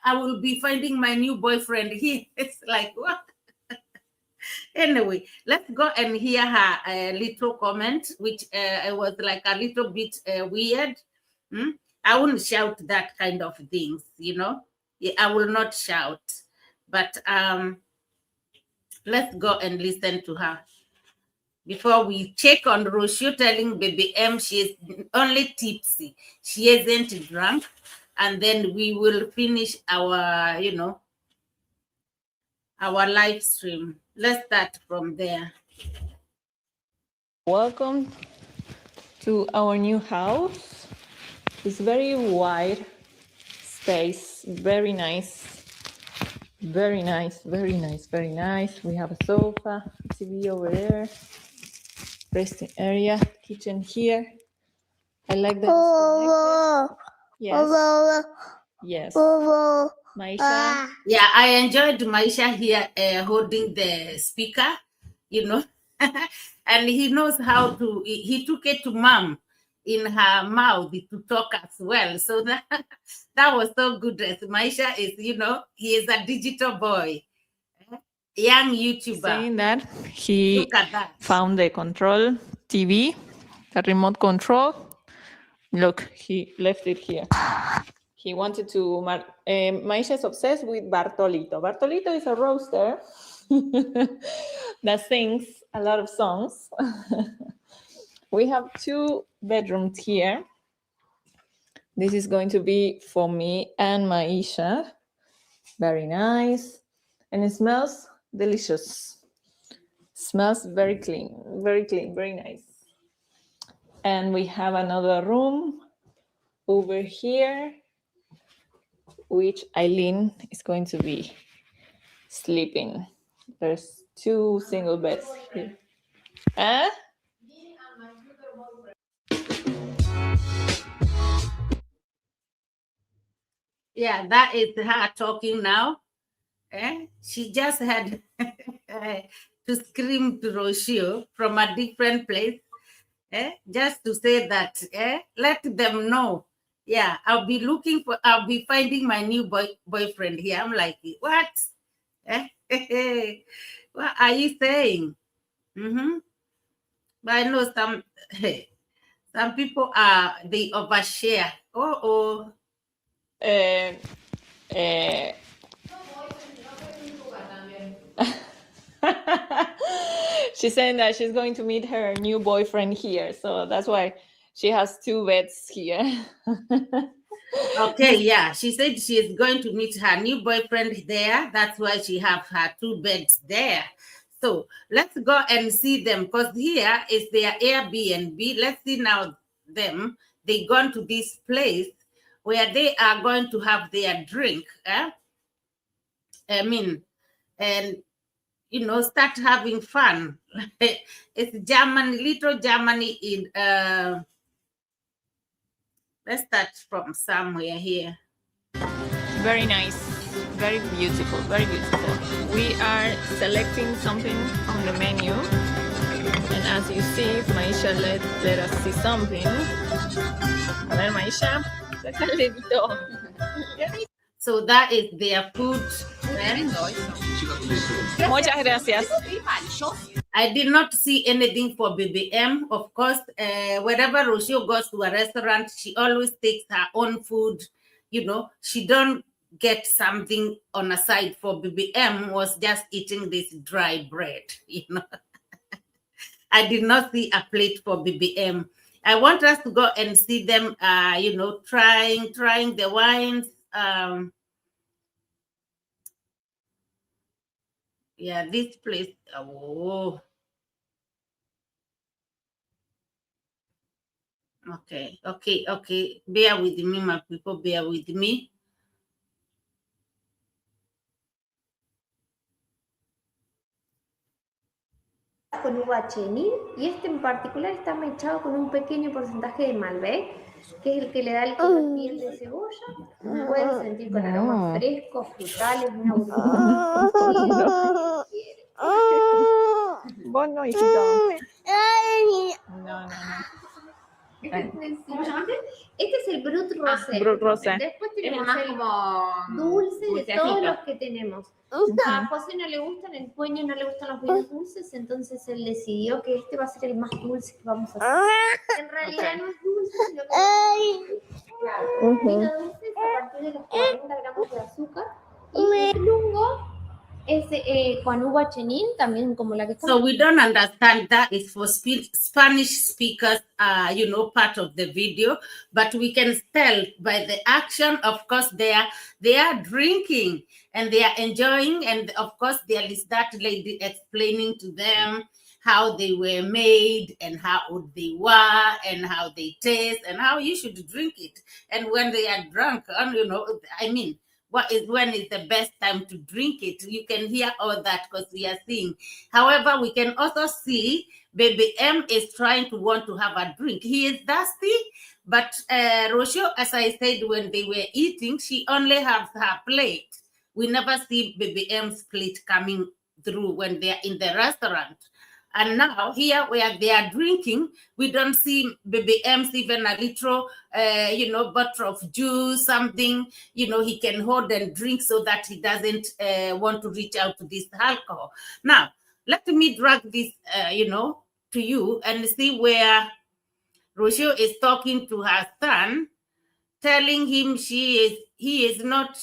I will be finding my new boyfriend here. It's like, what? Anyway, let's go and hear her little comment, which was like a little bit weird. I wouldn't shout that kind of things, you know. Yeah, I will not shout, but let's go and listen to her before we check on Rocio telling baby M she is only tipsy, she isn't drunk, and then we will finish our, you know, our live stream. Let's start from there. Welcome to our new house. It's very wide space, very nice, very nice, very nice, very nice. We have a sofa, TV over there, resting area, kitchen here. I like that it's connected. Yes. Yes. Maisha. Yeah, I enjoyed Maisha here holding the speaker, you know, and he knows how to, he took it to mom in her mouth to talk as well. So that was so good. As Maisha is, you know, he is a digital boy, young YouTuber. Saying that he Look at that. found the control TV, the remote control. Look, he left it here. He wanted to, Maisha is obsessed with Bartolito. Bartolito is a roaster that sings a lot of songs. We have 2 bedrooms here. This is going to be for me and Maisha. Very nice. And it smells delicious. Smells very clean, very nice. And we have another room over here, which Eileen is going to be sleeping. There's 2 single beds here. Huh? Yeah, that is her talking now. She just had to scream to Roshio from a different place, just to say that, let them know. Yeah, I'll be finding my new boyfriend here. I'm like, what? What are you saying? But I know some people they overshare. She's saying that she's going to meet her new boyfriend here, so that's why she has 2 beds here. Okay, yeah, she said she is going to meet her new boyfriend there. That's why she have her 2 beds there. So let's go and see them, because here is their Airbnb. Let's see now them. They gone to this place where they are going to have their drink. I mean, and you know, start having fun. It's Germany, little Germany in let's start from somewhere here. Very nice, very beautiful, very beautiful. We are selecting something on the menu, and as you see, Maisha let us see something. A ver, Maisha, saca el dedito. So that is their food. Muchas gracias. I did not see anything for BBM. Of course, wherever Rocio goes to a restaurant, she always takes her own food. You know, she don't get something on a side for BBM, was just eating this dry bread, you know. I did not see a plate for BBM. I want us to go and see them, you know, trying the wines. Yeah, this place. Oh. Okay. Bear with me, my people. Bear with me. Con uva chenil, y este en particular está mechado con un pequeño porcentaje de Malbec, que es el que le da el color piel de cebolla. Pueden sentir con aromas frescos, frutales, una Vos no, hijito. No. Este es el Brut Rosé. Brut Rosé. Después Es tenemos más el como dulce de dulcecito. todos los que tenemos. A José no le gustan, el dueño no le gustan los vinos dulces, entonces él decidió que este va a ser el más dulce que vamos a hacer. En realidad no es dulce, sino que el vino dulce es a partir de los 40 gramos de azúcar. Y el lungo es con uva chenin, también como la que estamos. So we don't understand that is for Spanish speakers, part of the video, but we can tell by the action. Of course, they are drinking and they are enjoying, and of course, there is that lady explaining to them how they were made and how old they were and how they taste and how you should drink it. And when they are drunk, when is the best time to drink it? You can hear all that because we are seeing. However, we can also see Baby M is trying to want to have a drink. He is thirsty, but Rocio, as I said, when they were eating, she only has her plate. We never see Baby M's plate coming through when they are in the restaurant. And now here where they are drinking, we don't see Baby M's even a little, bottle of juice, something, he can hold and drink so that he doesn't want to reach out to this alcohol. Now, let me drag this, to you and see where Roshio is talking to her son, telling him she is not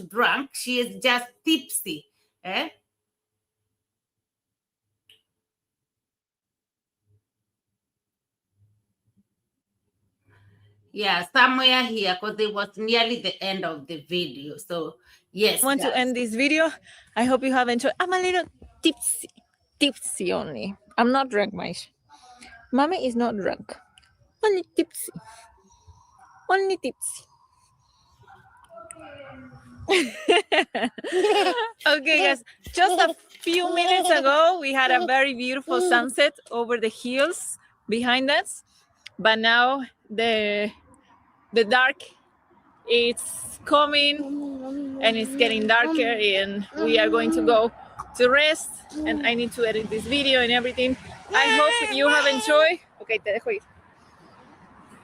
drunk, she is just tipsy. Yeah, somewhere here, because it was nearly the end of the video. So, yes. I want to end this video. I hope you have enjoyed. I'm a little tipsy only. I'm not drunk, Maish. Mommy is not drunk. Only tipsy. Only tipsy. Okay, guys. Just a few minutes ago, we had a very beautiful sunset over the hills behind us. But now the dark it's coming and it's getting darker and we are going to go to rest and I need to edit this video and everything. I hope you have enjoyed. Okay, te dejo ir.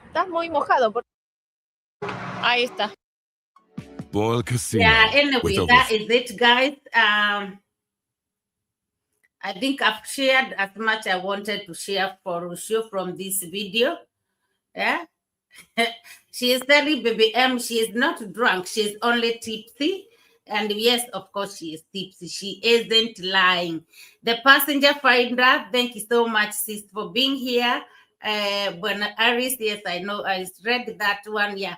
Estás muy mojado. Ahí está. Boyle Casino. Yeah, anyway, with that is it, guys. I think I've shared as much I wanted to share for Rocio from this video. Yeah. She is telling Baby M she is not drunk, she is only tipsy. And yes, of course, she is tipsy. She isn't lying. The passenger finder, thank you so much, sis, for being here. When Aris, yes, I know, I read that one. Yeah.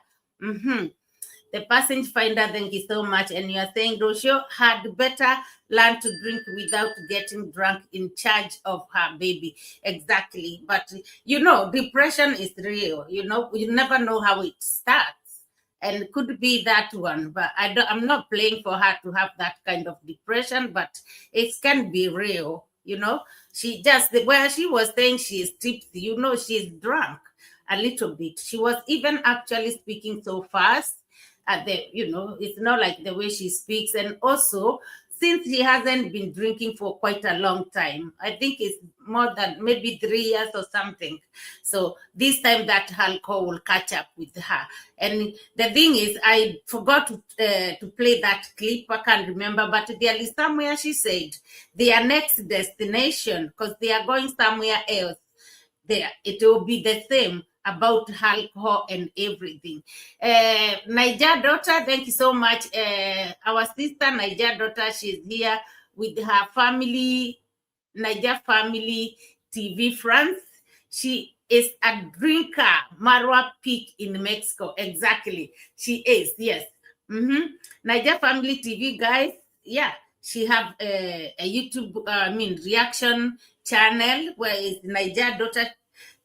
The passenger finder, thank you so much. And you are saying Rocio had better learn to drink without getting drunk in charge of her baby. Exactly. But, depression is real. You never know how it starts. And it could be that one. But I'm not playing for her to have that kind of depression, but it can be real. She just, where she was saying she is tipsy, she's drunk a little bit. She was even actually speaking so fast. It's not like the way she speaks. And also, since he hasn't been drinking for quite a long time, I think it's more than maybe 3 years or something. So this time that alcohol will catch up with her. And the thing is, I forgot to play that clip. I can't remember, but there is somewhere she said their next destination, because they are going somewhere else. There, it will be the same about alcohol and everything. Niger daughter, thank you so much. Our sister Niger daughter, she's here with her family, Niger Family TV France. She is a drinker, Marwa Peak in Mexico. Exactly, she is. Yes. Niger Family TV, guys. Yeah, she have a YouTube, reaction channel where it's Niger daughter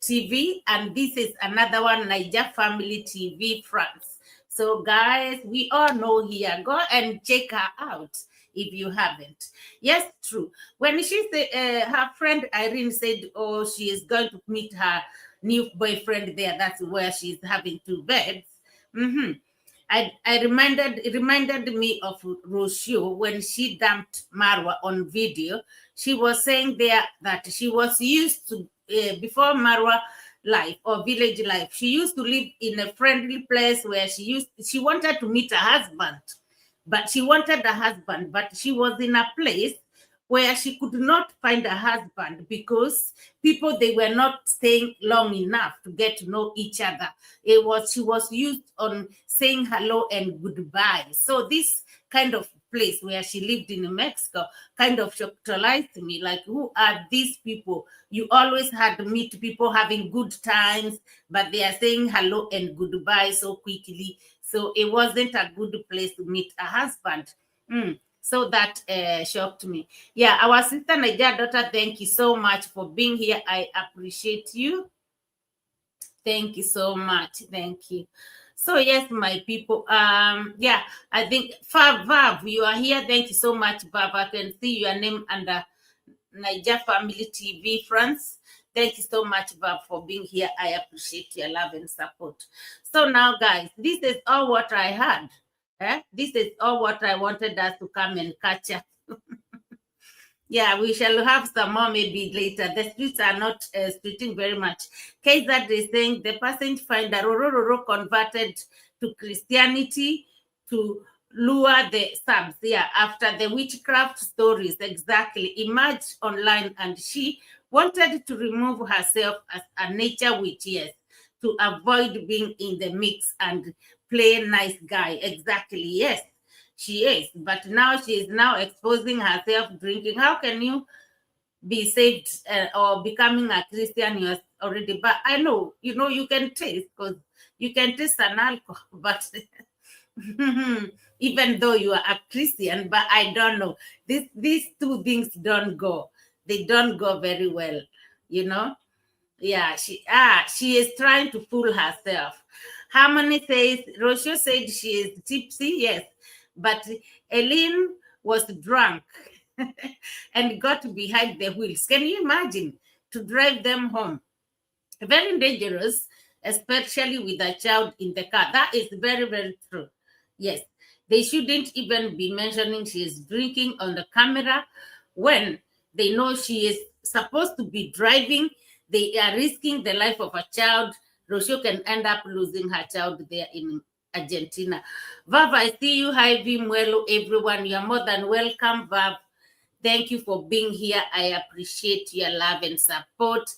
TV, and this is another one, Niger Family TV France. So guys, we all know here. Go and check her out if you haven't. Yes, true. When she said, her friend Irene said, oh, she is going to meet her new boyfriend there. That's where she's having 2 beds. It reminded me of Roshio when she dumped Marwa on video. She was saying there that she was used to, before Marwa life or village life. She used to live in a friendly place where she wanted to meet her husband, but she was in a place where she could not find a husband because people, they were not staying long enough to get to know each other. She was used on saying hello and goodbye. So this kind of place where she lived in Mexico kind of shocked me, like, who are these people? You always had to meet people having good times, but they are saying hello and goodbye so quickly. So it wasn't a good place to meet a husband. So that shocked me. Yeah, our sister Naija daughter, thank you so much for being here. I appreciate you. Thank you so much. Thank you. So yes, my people. Yeah, I think Vav, you are here. Thank you so much, Vav. I can see your name under Naija Family TV France. Thank you so much, Vav, for being here. I appreciate your love and support. So now, guys, this is all what I had. This is all what I wanted us to come and catch up. Yeah, we shall have some more maybe later. The streets are not streeting very much. Case that is saying the person finder Roro converted to Christianity to lure the subs. Yeah, after the witchcraft stories exactly emerged online, and she wanted to remove herself as a nature witch, yes, to avoid being in the mix and play nice guy. Exactly, yes. She is, but now she is now exposing herself drinking. How can you be saved or becoming a Christian? You are already, but I know, you can taste, because you can taste an alcohol, but even though you are a Christian, but I don't know. These two things don't go. They don't go very well, Yeah, she is trying to fool herself. Harmony says, Rocio said she is tipsy, yes, but Eileen was drunk and got behind the wheels. Can you imagine to drive them home? Very dangerous, especially with a child in the car. That is very, very true. Yes, they shouldn't even be mentioning she is drinking on the camera when they know she is supposed to be driving. They are risking the life of a child. Roshio can end up losing her child there in Argentina. Vav, I see you. Hi, Vimuelo, everyone. You are more than welcome, Vav. Thank you for being here. I appreciate your love and support.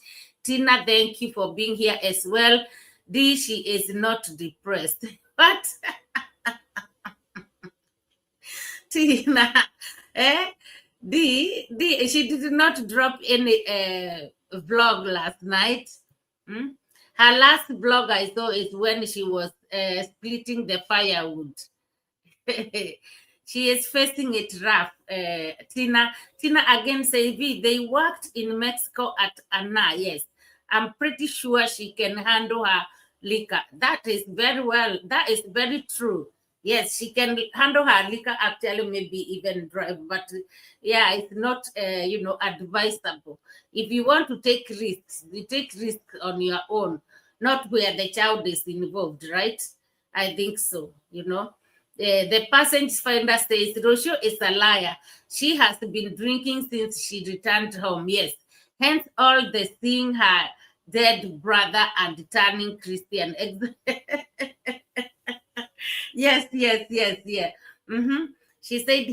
Tina, thank you for being here as well. She is not depressed. But Tina, she did not drop any vlog last night. Her last vlog I saw is when she was splitting the firewood. She is facing it rough. Tina again says, they worked in Mexico at Ana. Yes, I'm pretty sure she can handle her liquor. That is very well. That is very true. Yes, she can handle her liquor, actually, maybe even drive. But yeah, it's not, advisable. If you want to take risks, you take risks on your own, not where the child is involved, right? I think so, The passenger finder says Roshio is a liar. She has been drinking since she returned home. Yes. Hence all the seeing her dead brother and turning Christian. Yes. She said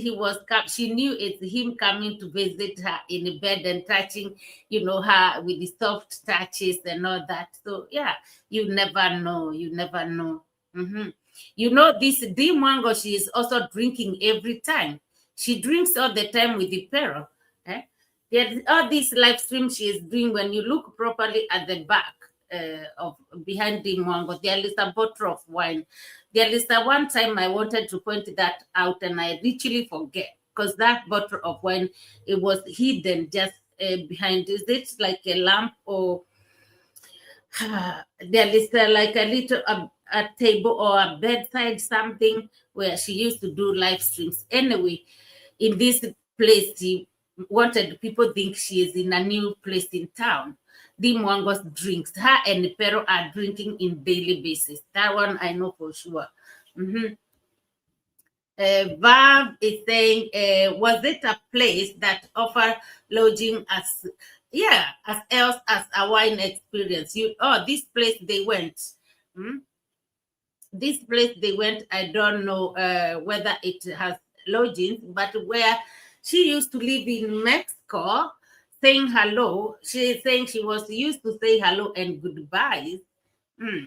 she knew it's him coming to visit her in bed and touching, her with the soft touches and all that. So yeah, you never know. This Dimwango, she is also drinking every time. She drinks all the time with the perro. There's all these live streams she is doing. When you look properly at the back of behind Dimwango, there is a bottle of wine. There is one time I wanted to point that out and I literally forget, because that bottle of wine, it was hidden just behind. Is it like a lamp, or there is like a little a table or a bedside something where she used to do live streams. Anyway, in this place, she wanted people think she is in a new place in town. The Mwangos drinks. Her and Pero are drinking in daily basis. That one I know for sure. Vav is saying, was it a place that offered lodging as yeah, as else as a wine experience. This place they went. Hmm? This place they went, I don't know whether it has lodgings, but where she used to live in Mexico, saying hello. She's saying she was used to say hello and goodbyes. Hmm.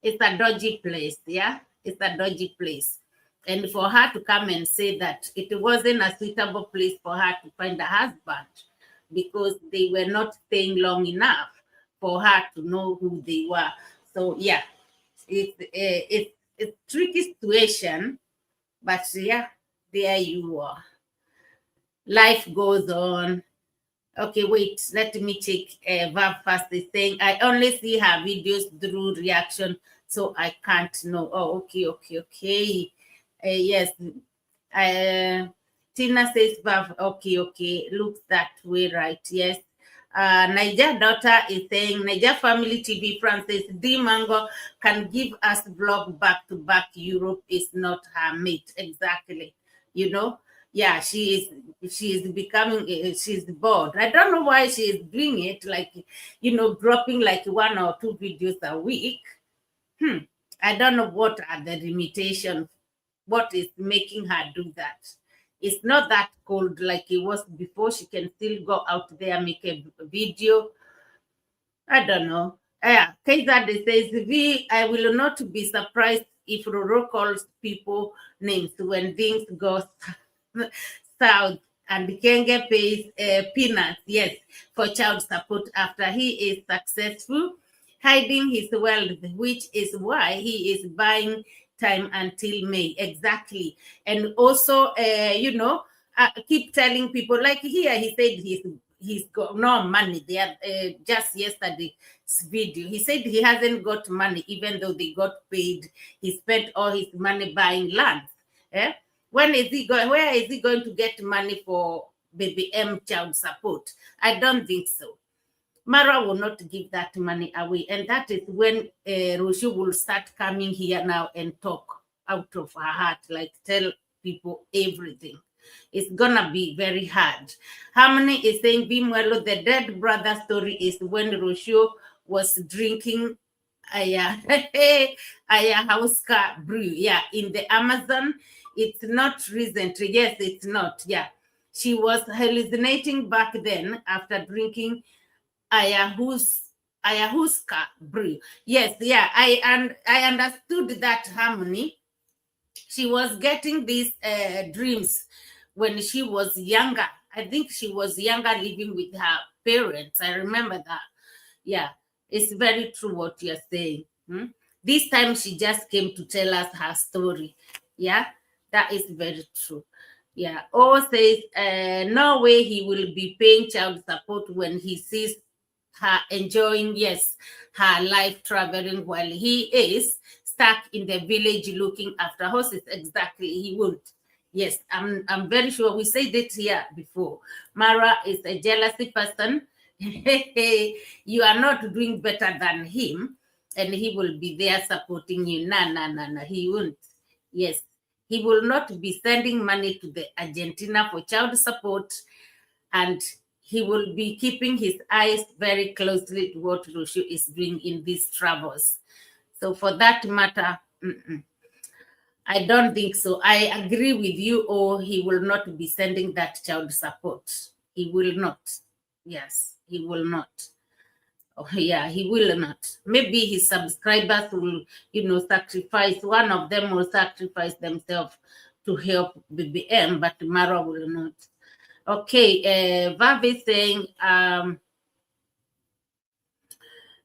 It's a dodgy place, yeah? It's a dodgy place. And for her to come and say that it wasn't a suitable place for her to find a husband because they were not staying long enough for her to know who they were. So, yeah, it's a tricky situation, but yeah, there you are. Life goes on. Okay, wait, let me check. Vav first is saying, I only see her videos through reaction, so I can't know. Oh, okay. Yes. Tina says, Vav, okay. Looks that way, right? Yes. Niger daughter is saying, Niger Family TV Francis D. Mango can give us vlog back to back. Europe is not her mate. Exactly. You know? Yeah, she is becoming, she's bored. I don't know why she is doing it, like, dropping like 1 or 2 videos a week. I don't know what are the limitations, what is making her do that. It's not that cold like it was before. She can still go out there, make a video. I don't know. Yeah, Kaiser says, I will not be surprised if Roro calls people names when things go south and Kenge pays peanuts, yes, for child support after he is successful hiding his wealth, which is why he is buying time until May. Exactly. And also, keep telling people, like here, he said he's got no money. They are just yesterday's video. He said he hasn't got money, even though they got paid. He spent all his money buying land. Eh? When is he going? Where is he going to get money for baby M child support? I don't think so. Marwa will not give that money away, and that is when Roshio will start coming here now and talk out of her heart, like tell people everything. It's gonna be very hard. Harmony is saying, Bimwelo, the dead brother story is when Roshio was drinking ayahuasca brew, yeah, in the Amazon. It's not recently. Yes, it's not. Yeah, she was hallucinating back then after drinking ayahuasca brew. Yes, yeah, I understood that, Harmony. She was getting these dreams when she was younger. I think she was younger, living with her parents. I remember that. Yeah, it's very true what you're saying. This time she just came to tell us her story. Yeah, that is very true. Yeah. O says, no way he will be paying child support when he sees her enjoying, yes, her life traveling while he is stuck in the village looking after horses. Exactly. He won't. Yes, I'm very sure. We said it here before. Mara is a jealousy person. You are not doing better than him, and he will be there supporting you. No. He won't. Yes, he will not be sending money to the Argentina for child support, and he will be keeping his eyes very closely to what Roshio is doing in these travels. So for that matter, I don't think so. I agree with you, or he will not be sending that child support. He will not. Yes, he will not. Oh, yeah, he will not. Maybe his subscribers will, sacrifice. One of them will sacrifice themselves to help BBM, but Mara will not. Okay, Vav is saying,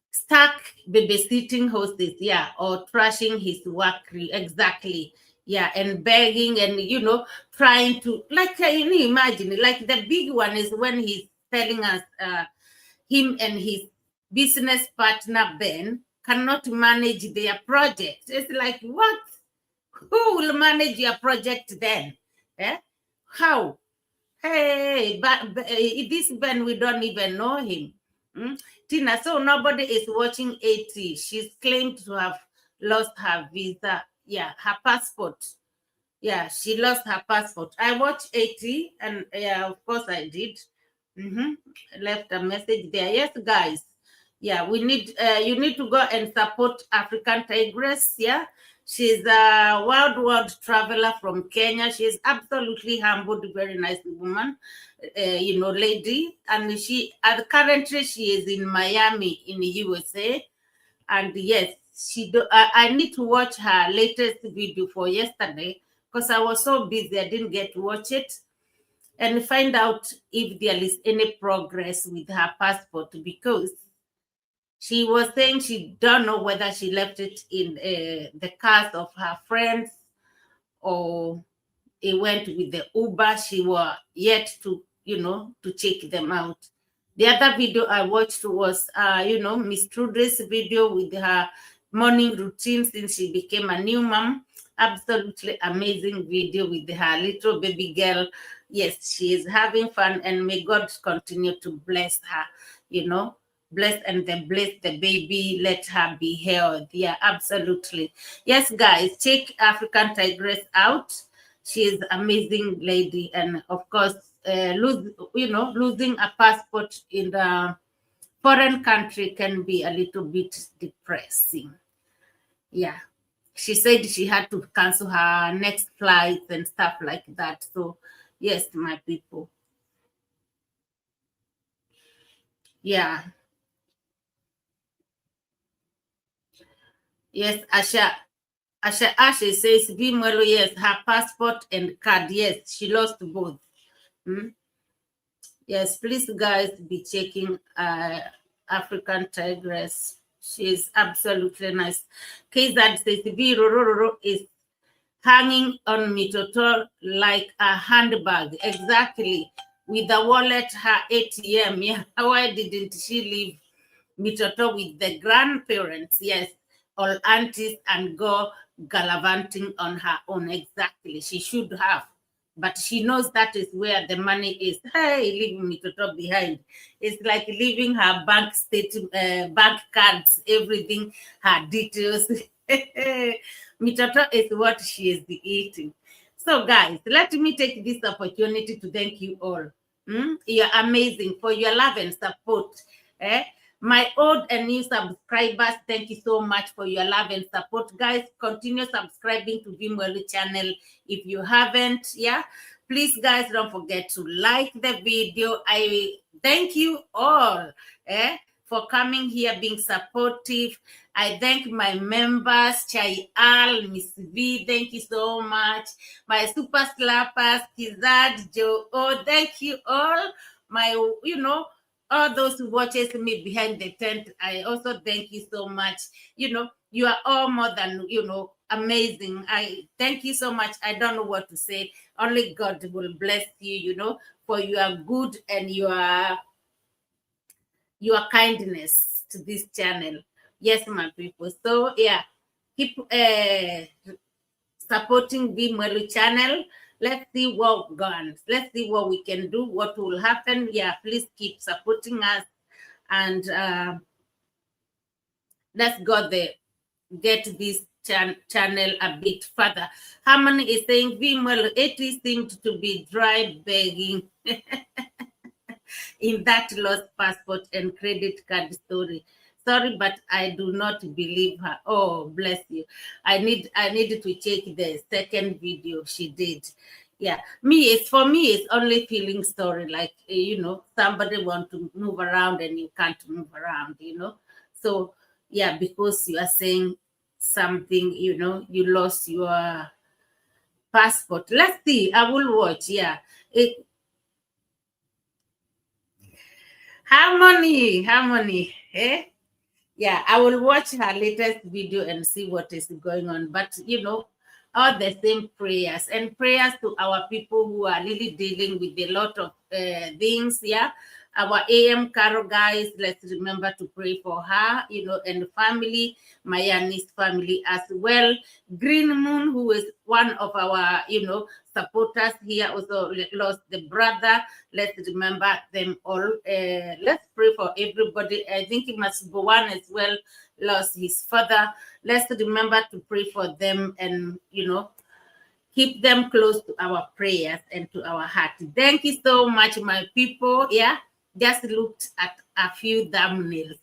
stuck babysitting horses, yeah, or trashing his work. Exactly. Yeah, and begging and, trying to, like, imagine, like the big one is when he's telling us him and his business partner, Ben, cannot manage their project. It's like, what? Who will manage your project then? How? Hey, but this Ben, we don't even know him. Tina, so nobody is watching 80. She's claimed to have lost her visa. Yeah, her passport. Yeah, she lost her passport. I watched 80, and yeah, of course I did. Left a message there. Yes, guys. Yeah, we need you need to go and support African Tigress. Yeah, she's a world traveler from Kenya. She's absolutely humbled, very nice woman, lady. And she currently she is in Miami in the USA. And yes, she do. I need to watch her latest video for yesterday because I was so busy I didn't get to watch it and find out if there is any progress with her passport, because she was saying she don't know whether she left it in the cars of her friends or it went with the Uber. She was yet to, to check them out. The other video I watched was, Miss Trude's video with her morning routine since she became a new mom. Absolutely amazing video with her little baby girl. Yes, she is having fun, and may God continue to bless her, bless and then bless the baby, let her be healthy. Yeah, absolutely. Yes, guys, check African Tigress out. She is amazing lady, and of course, losing a passport in the foreign country can be a little bit depressing. Yeah, she said she had to cancel her next flight and stuff like that. So, yes, my people. Yeah. Yes, Asha says, Bimwelo, yes, her passport and card, yes, she lost both. Yes, please, guys, be checking African Tigress. She's absolutely nice. KZ says, Rororo is hanging on Mitoto like a handbag. Exactly. With the wallet, her ATM. Yeah, why didn't she leave Mitoto with the grandparents? Yes, all aunties, and go gallivanting on her own. Exactly. She should have. But she knows that is where the money is. Hey, leaving Mitoto behind. It's like leaving her bank bank cards, everything, her details. Mitoto is what she is eating. So, guys, let me take this opportunity to thank you all. You're amazing for your love and support. My old and new subscribers, thank you so much for your love and support. Guys, continue subscribing to Vimwelu channel if you haven't. Yeah, please, guys, don't forget to like the video. I thank you all for coming here, being supportive. I thank my members, Chai Al, Miss V, thank you so much. My super slappers, Kizad, Joe, oh, thank you all. My, all those who watches me behind the tent, I also thank you so much. You are all more than, amazing. I thank you so much. I don't know what to say. Only God will bless you, for your good and your kindness to this channel. Yes, my people. So, yeah, keep supporting Vimwelu channel. Let's see what goes. Let's see what we can do, what will happen. Yeah, please keep supporting us. And let's go there. Get this channel a bit further. Harmony is saying, Vimwelu, it seemed to be dry begging in that lost passport and credit card story. Sorry, but I do not believe her. Oh, bless you. I needed to check the second video she did. Yeah, for me, it's only feeling story, like, somebody want to move around and you can't move around, So, yeah, because you are saying something, you lost your passport. Let's see, I will watch, yeah. Harmony, eh? Yeah, I will watch her latest video and see what is going on. But, all the same prayers and prayers to our people who are really dealing with a lot of things. Yeah, our AM Carol, guys, let's remember to pray for her, and family, Mayani's family as well. Green Moon, who is one of our, supporters here, also lost the brother. Let's remember them all. Let's pray for everybody. I think Masubuwan as well lost his father. Let's remember to pray for them and, keep them close to our prayers and to our heart. Thank you so much, my people. Yeah. just looked at a few thumbnails.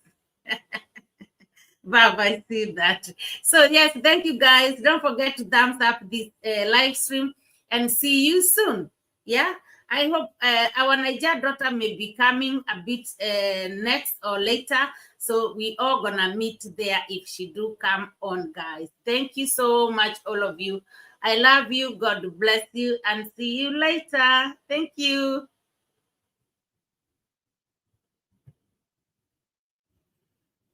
Wow, I see that. So yes, thank you guys. Don't forget to thumbs up this live stream and see you soon. Yeah, I hope our Niger daughter may be coming a bit next or later. So we all gonna meet there if she do come on, guys. Thank you so much, all of you. I love you. God bless you and see you later. Thank you.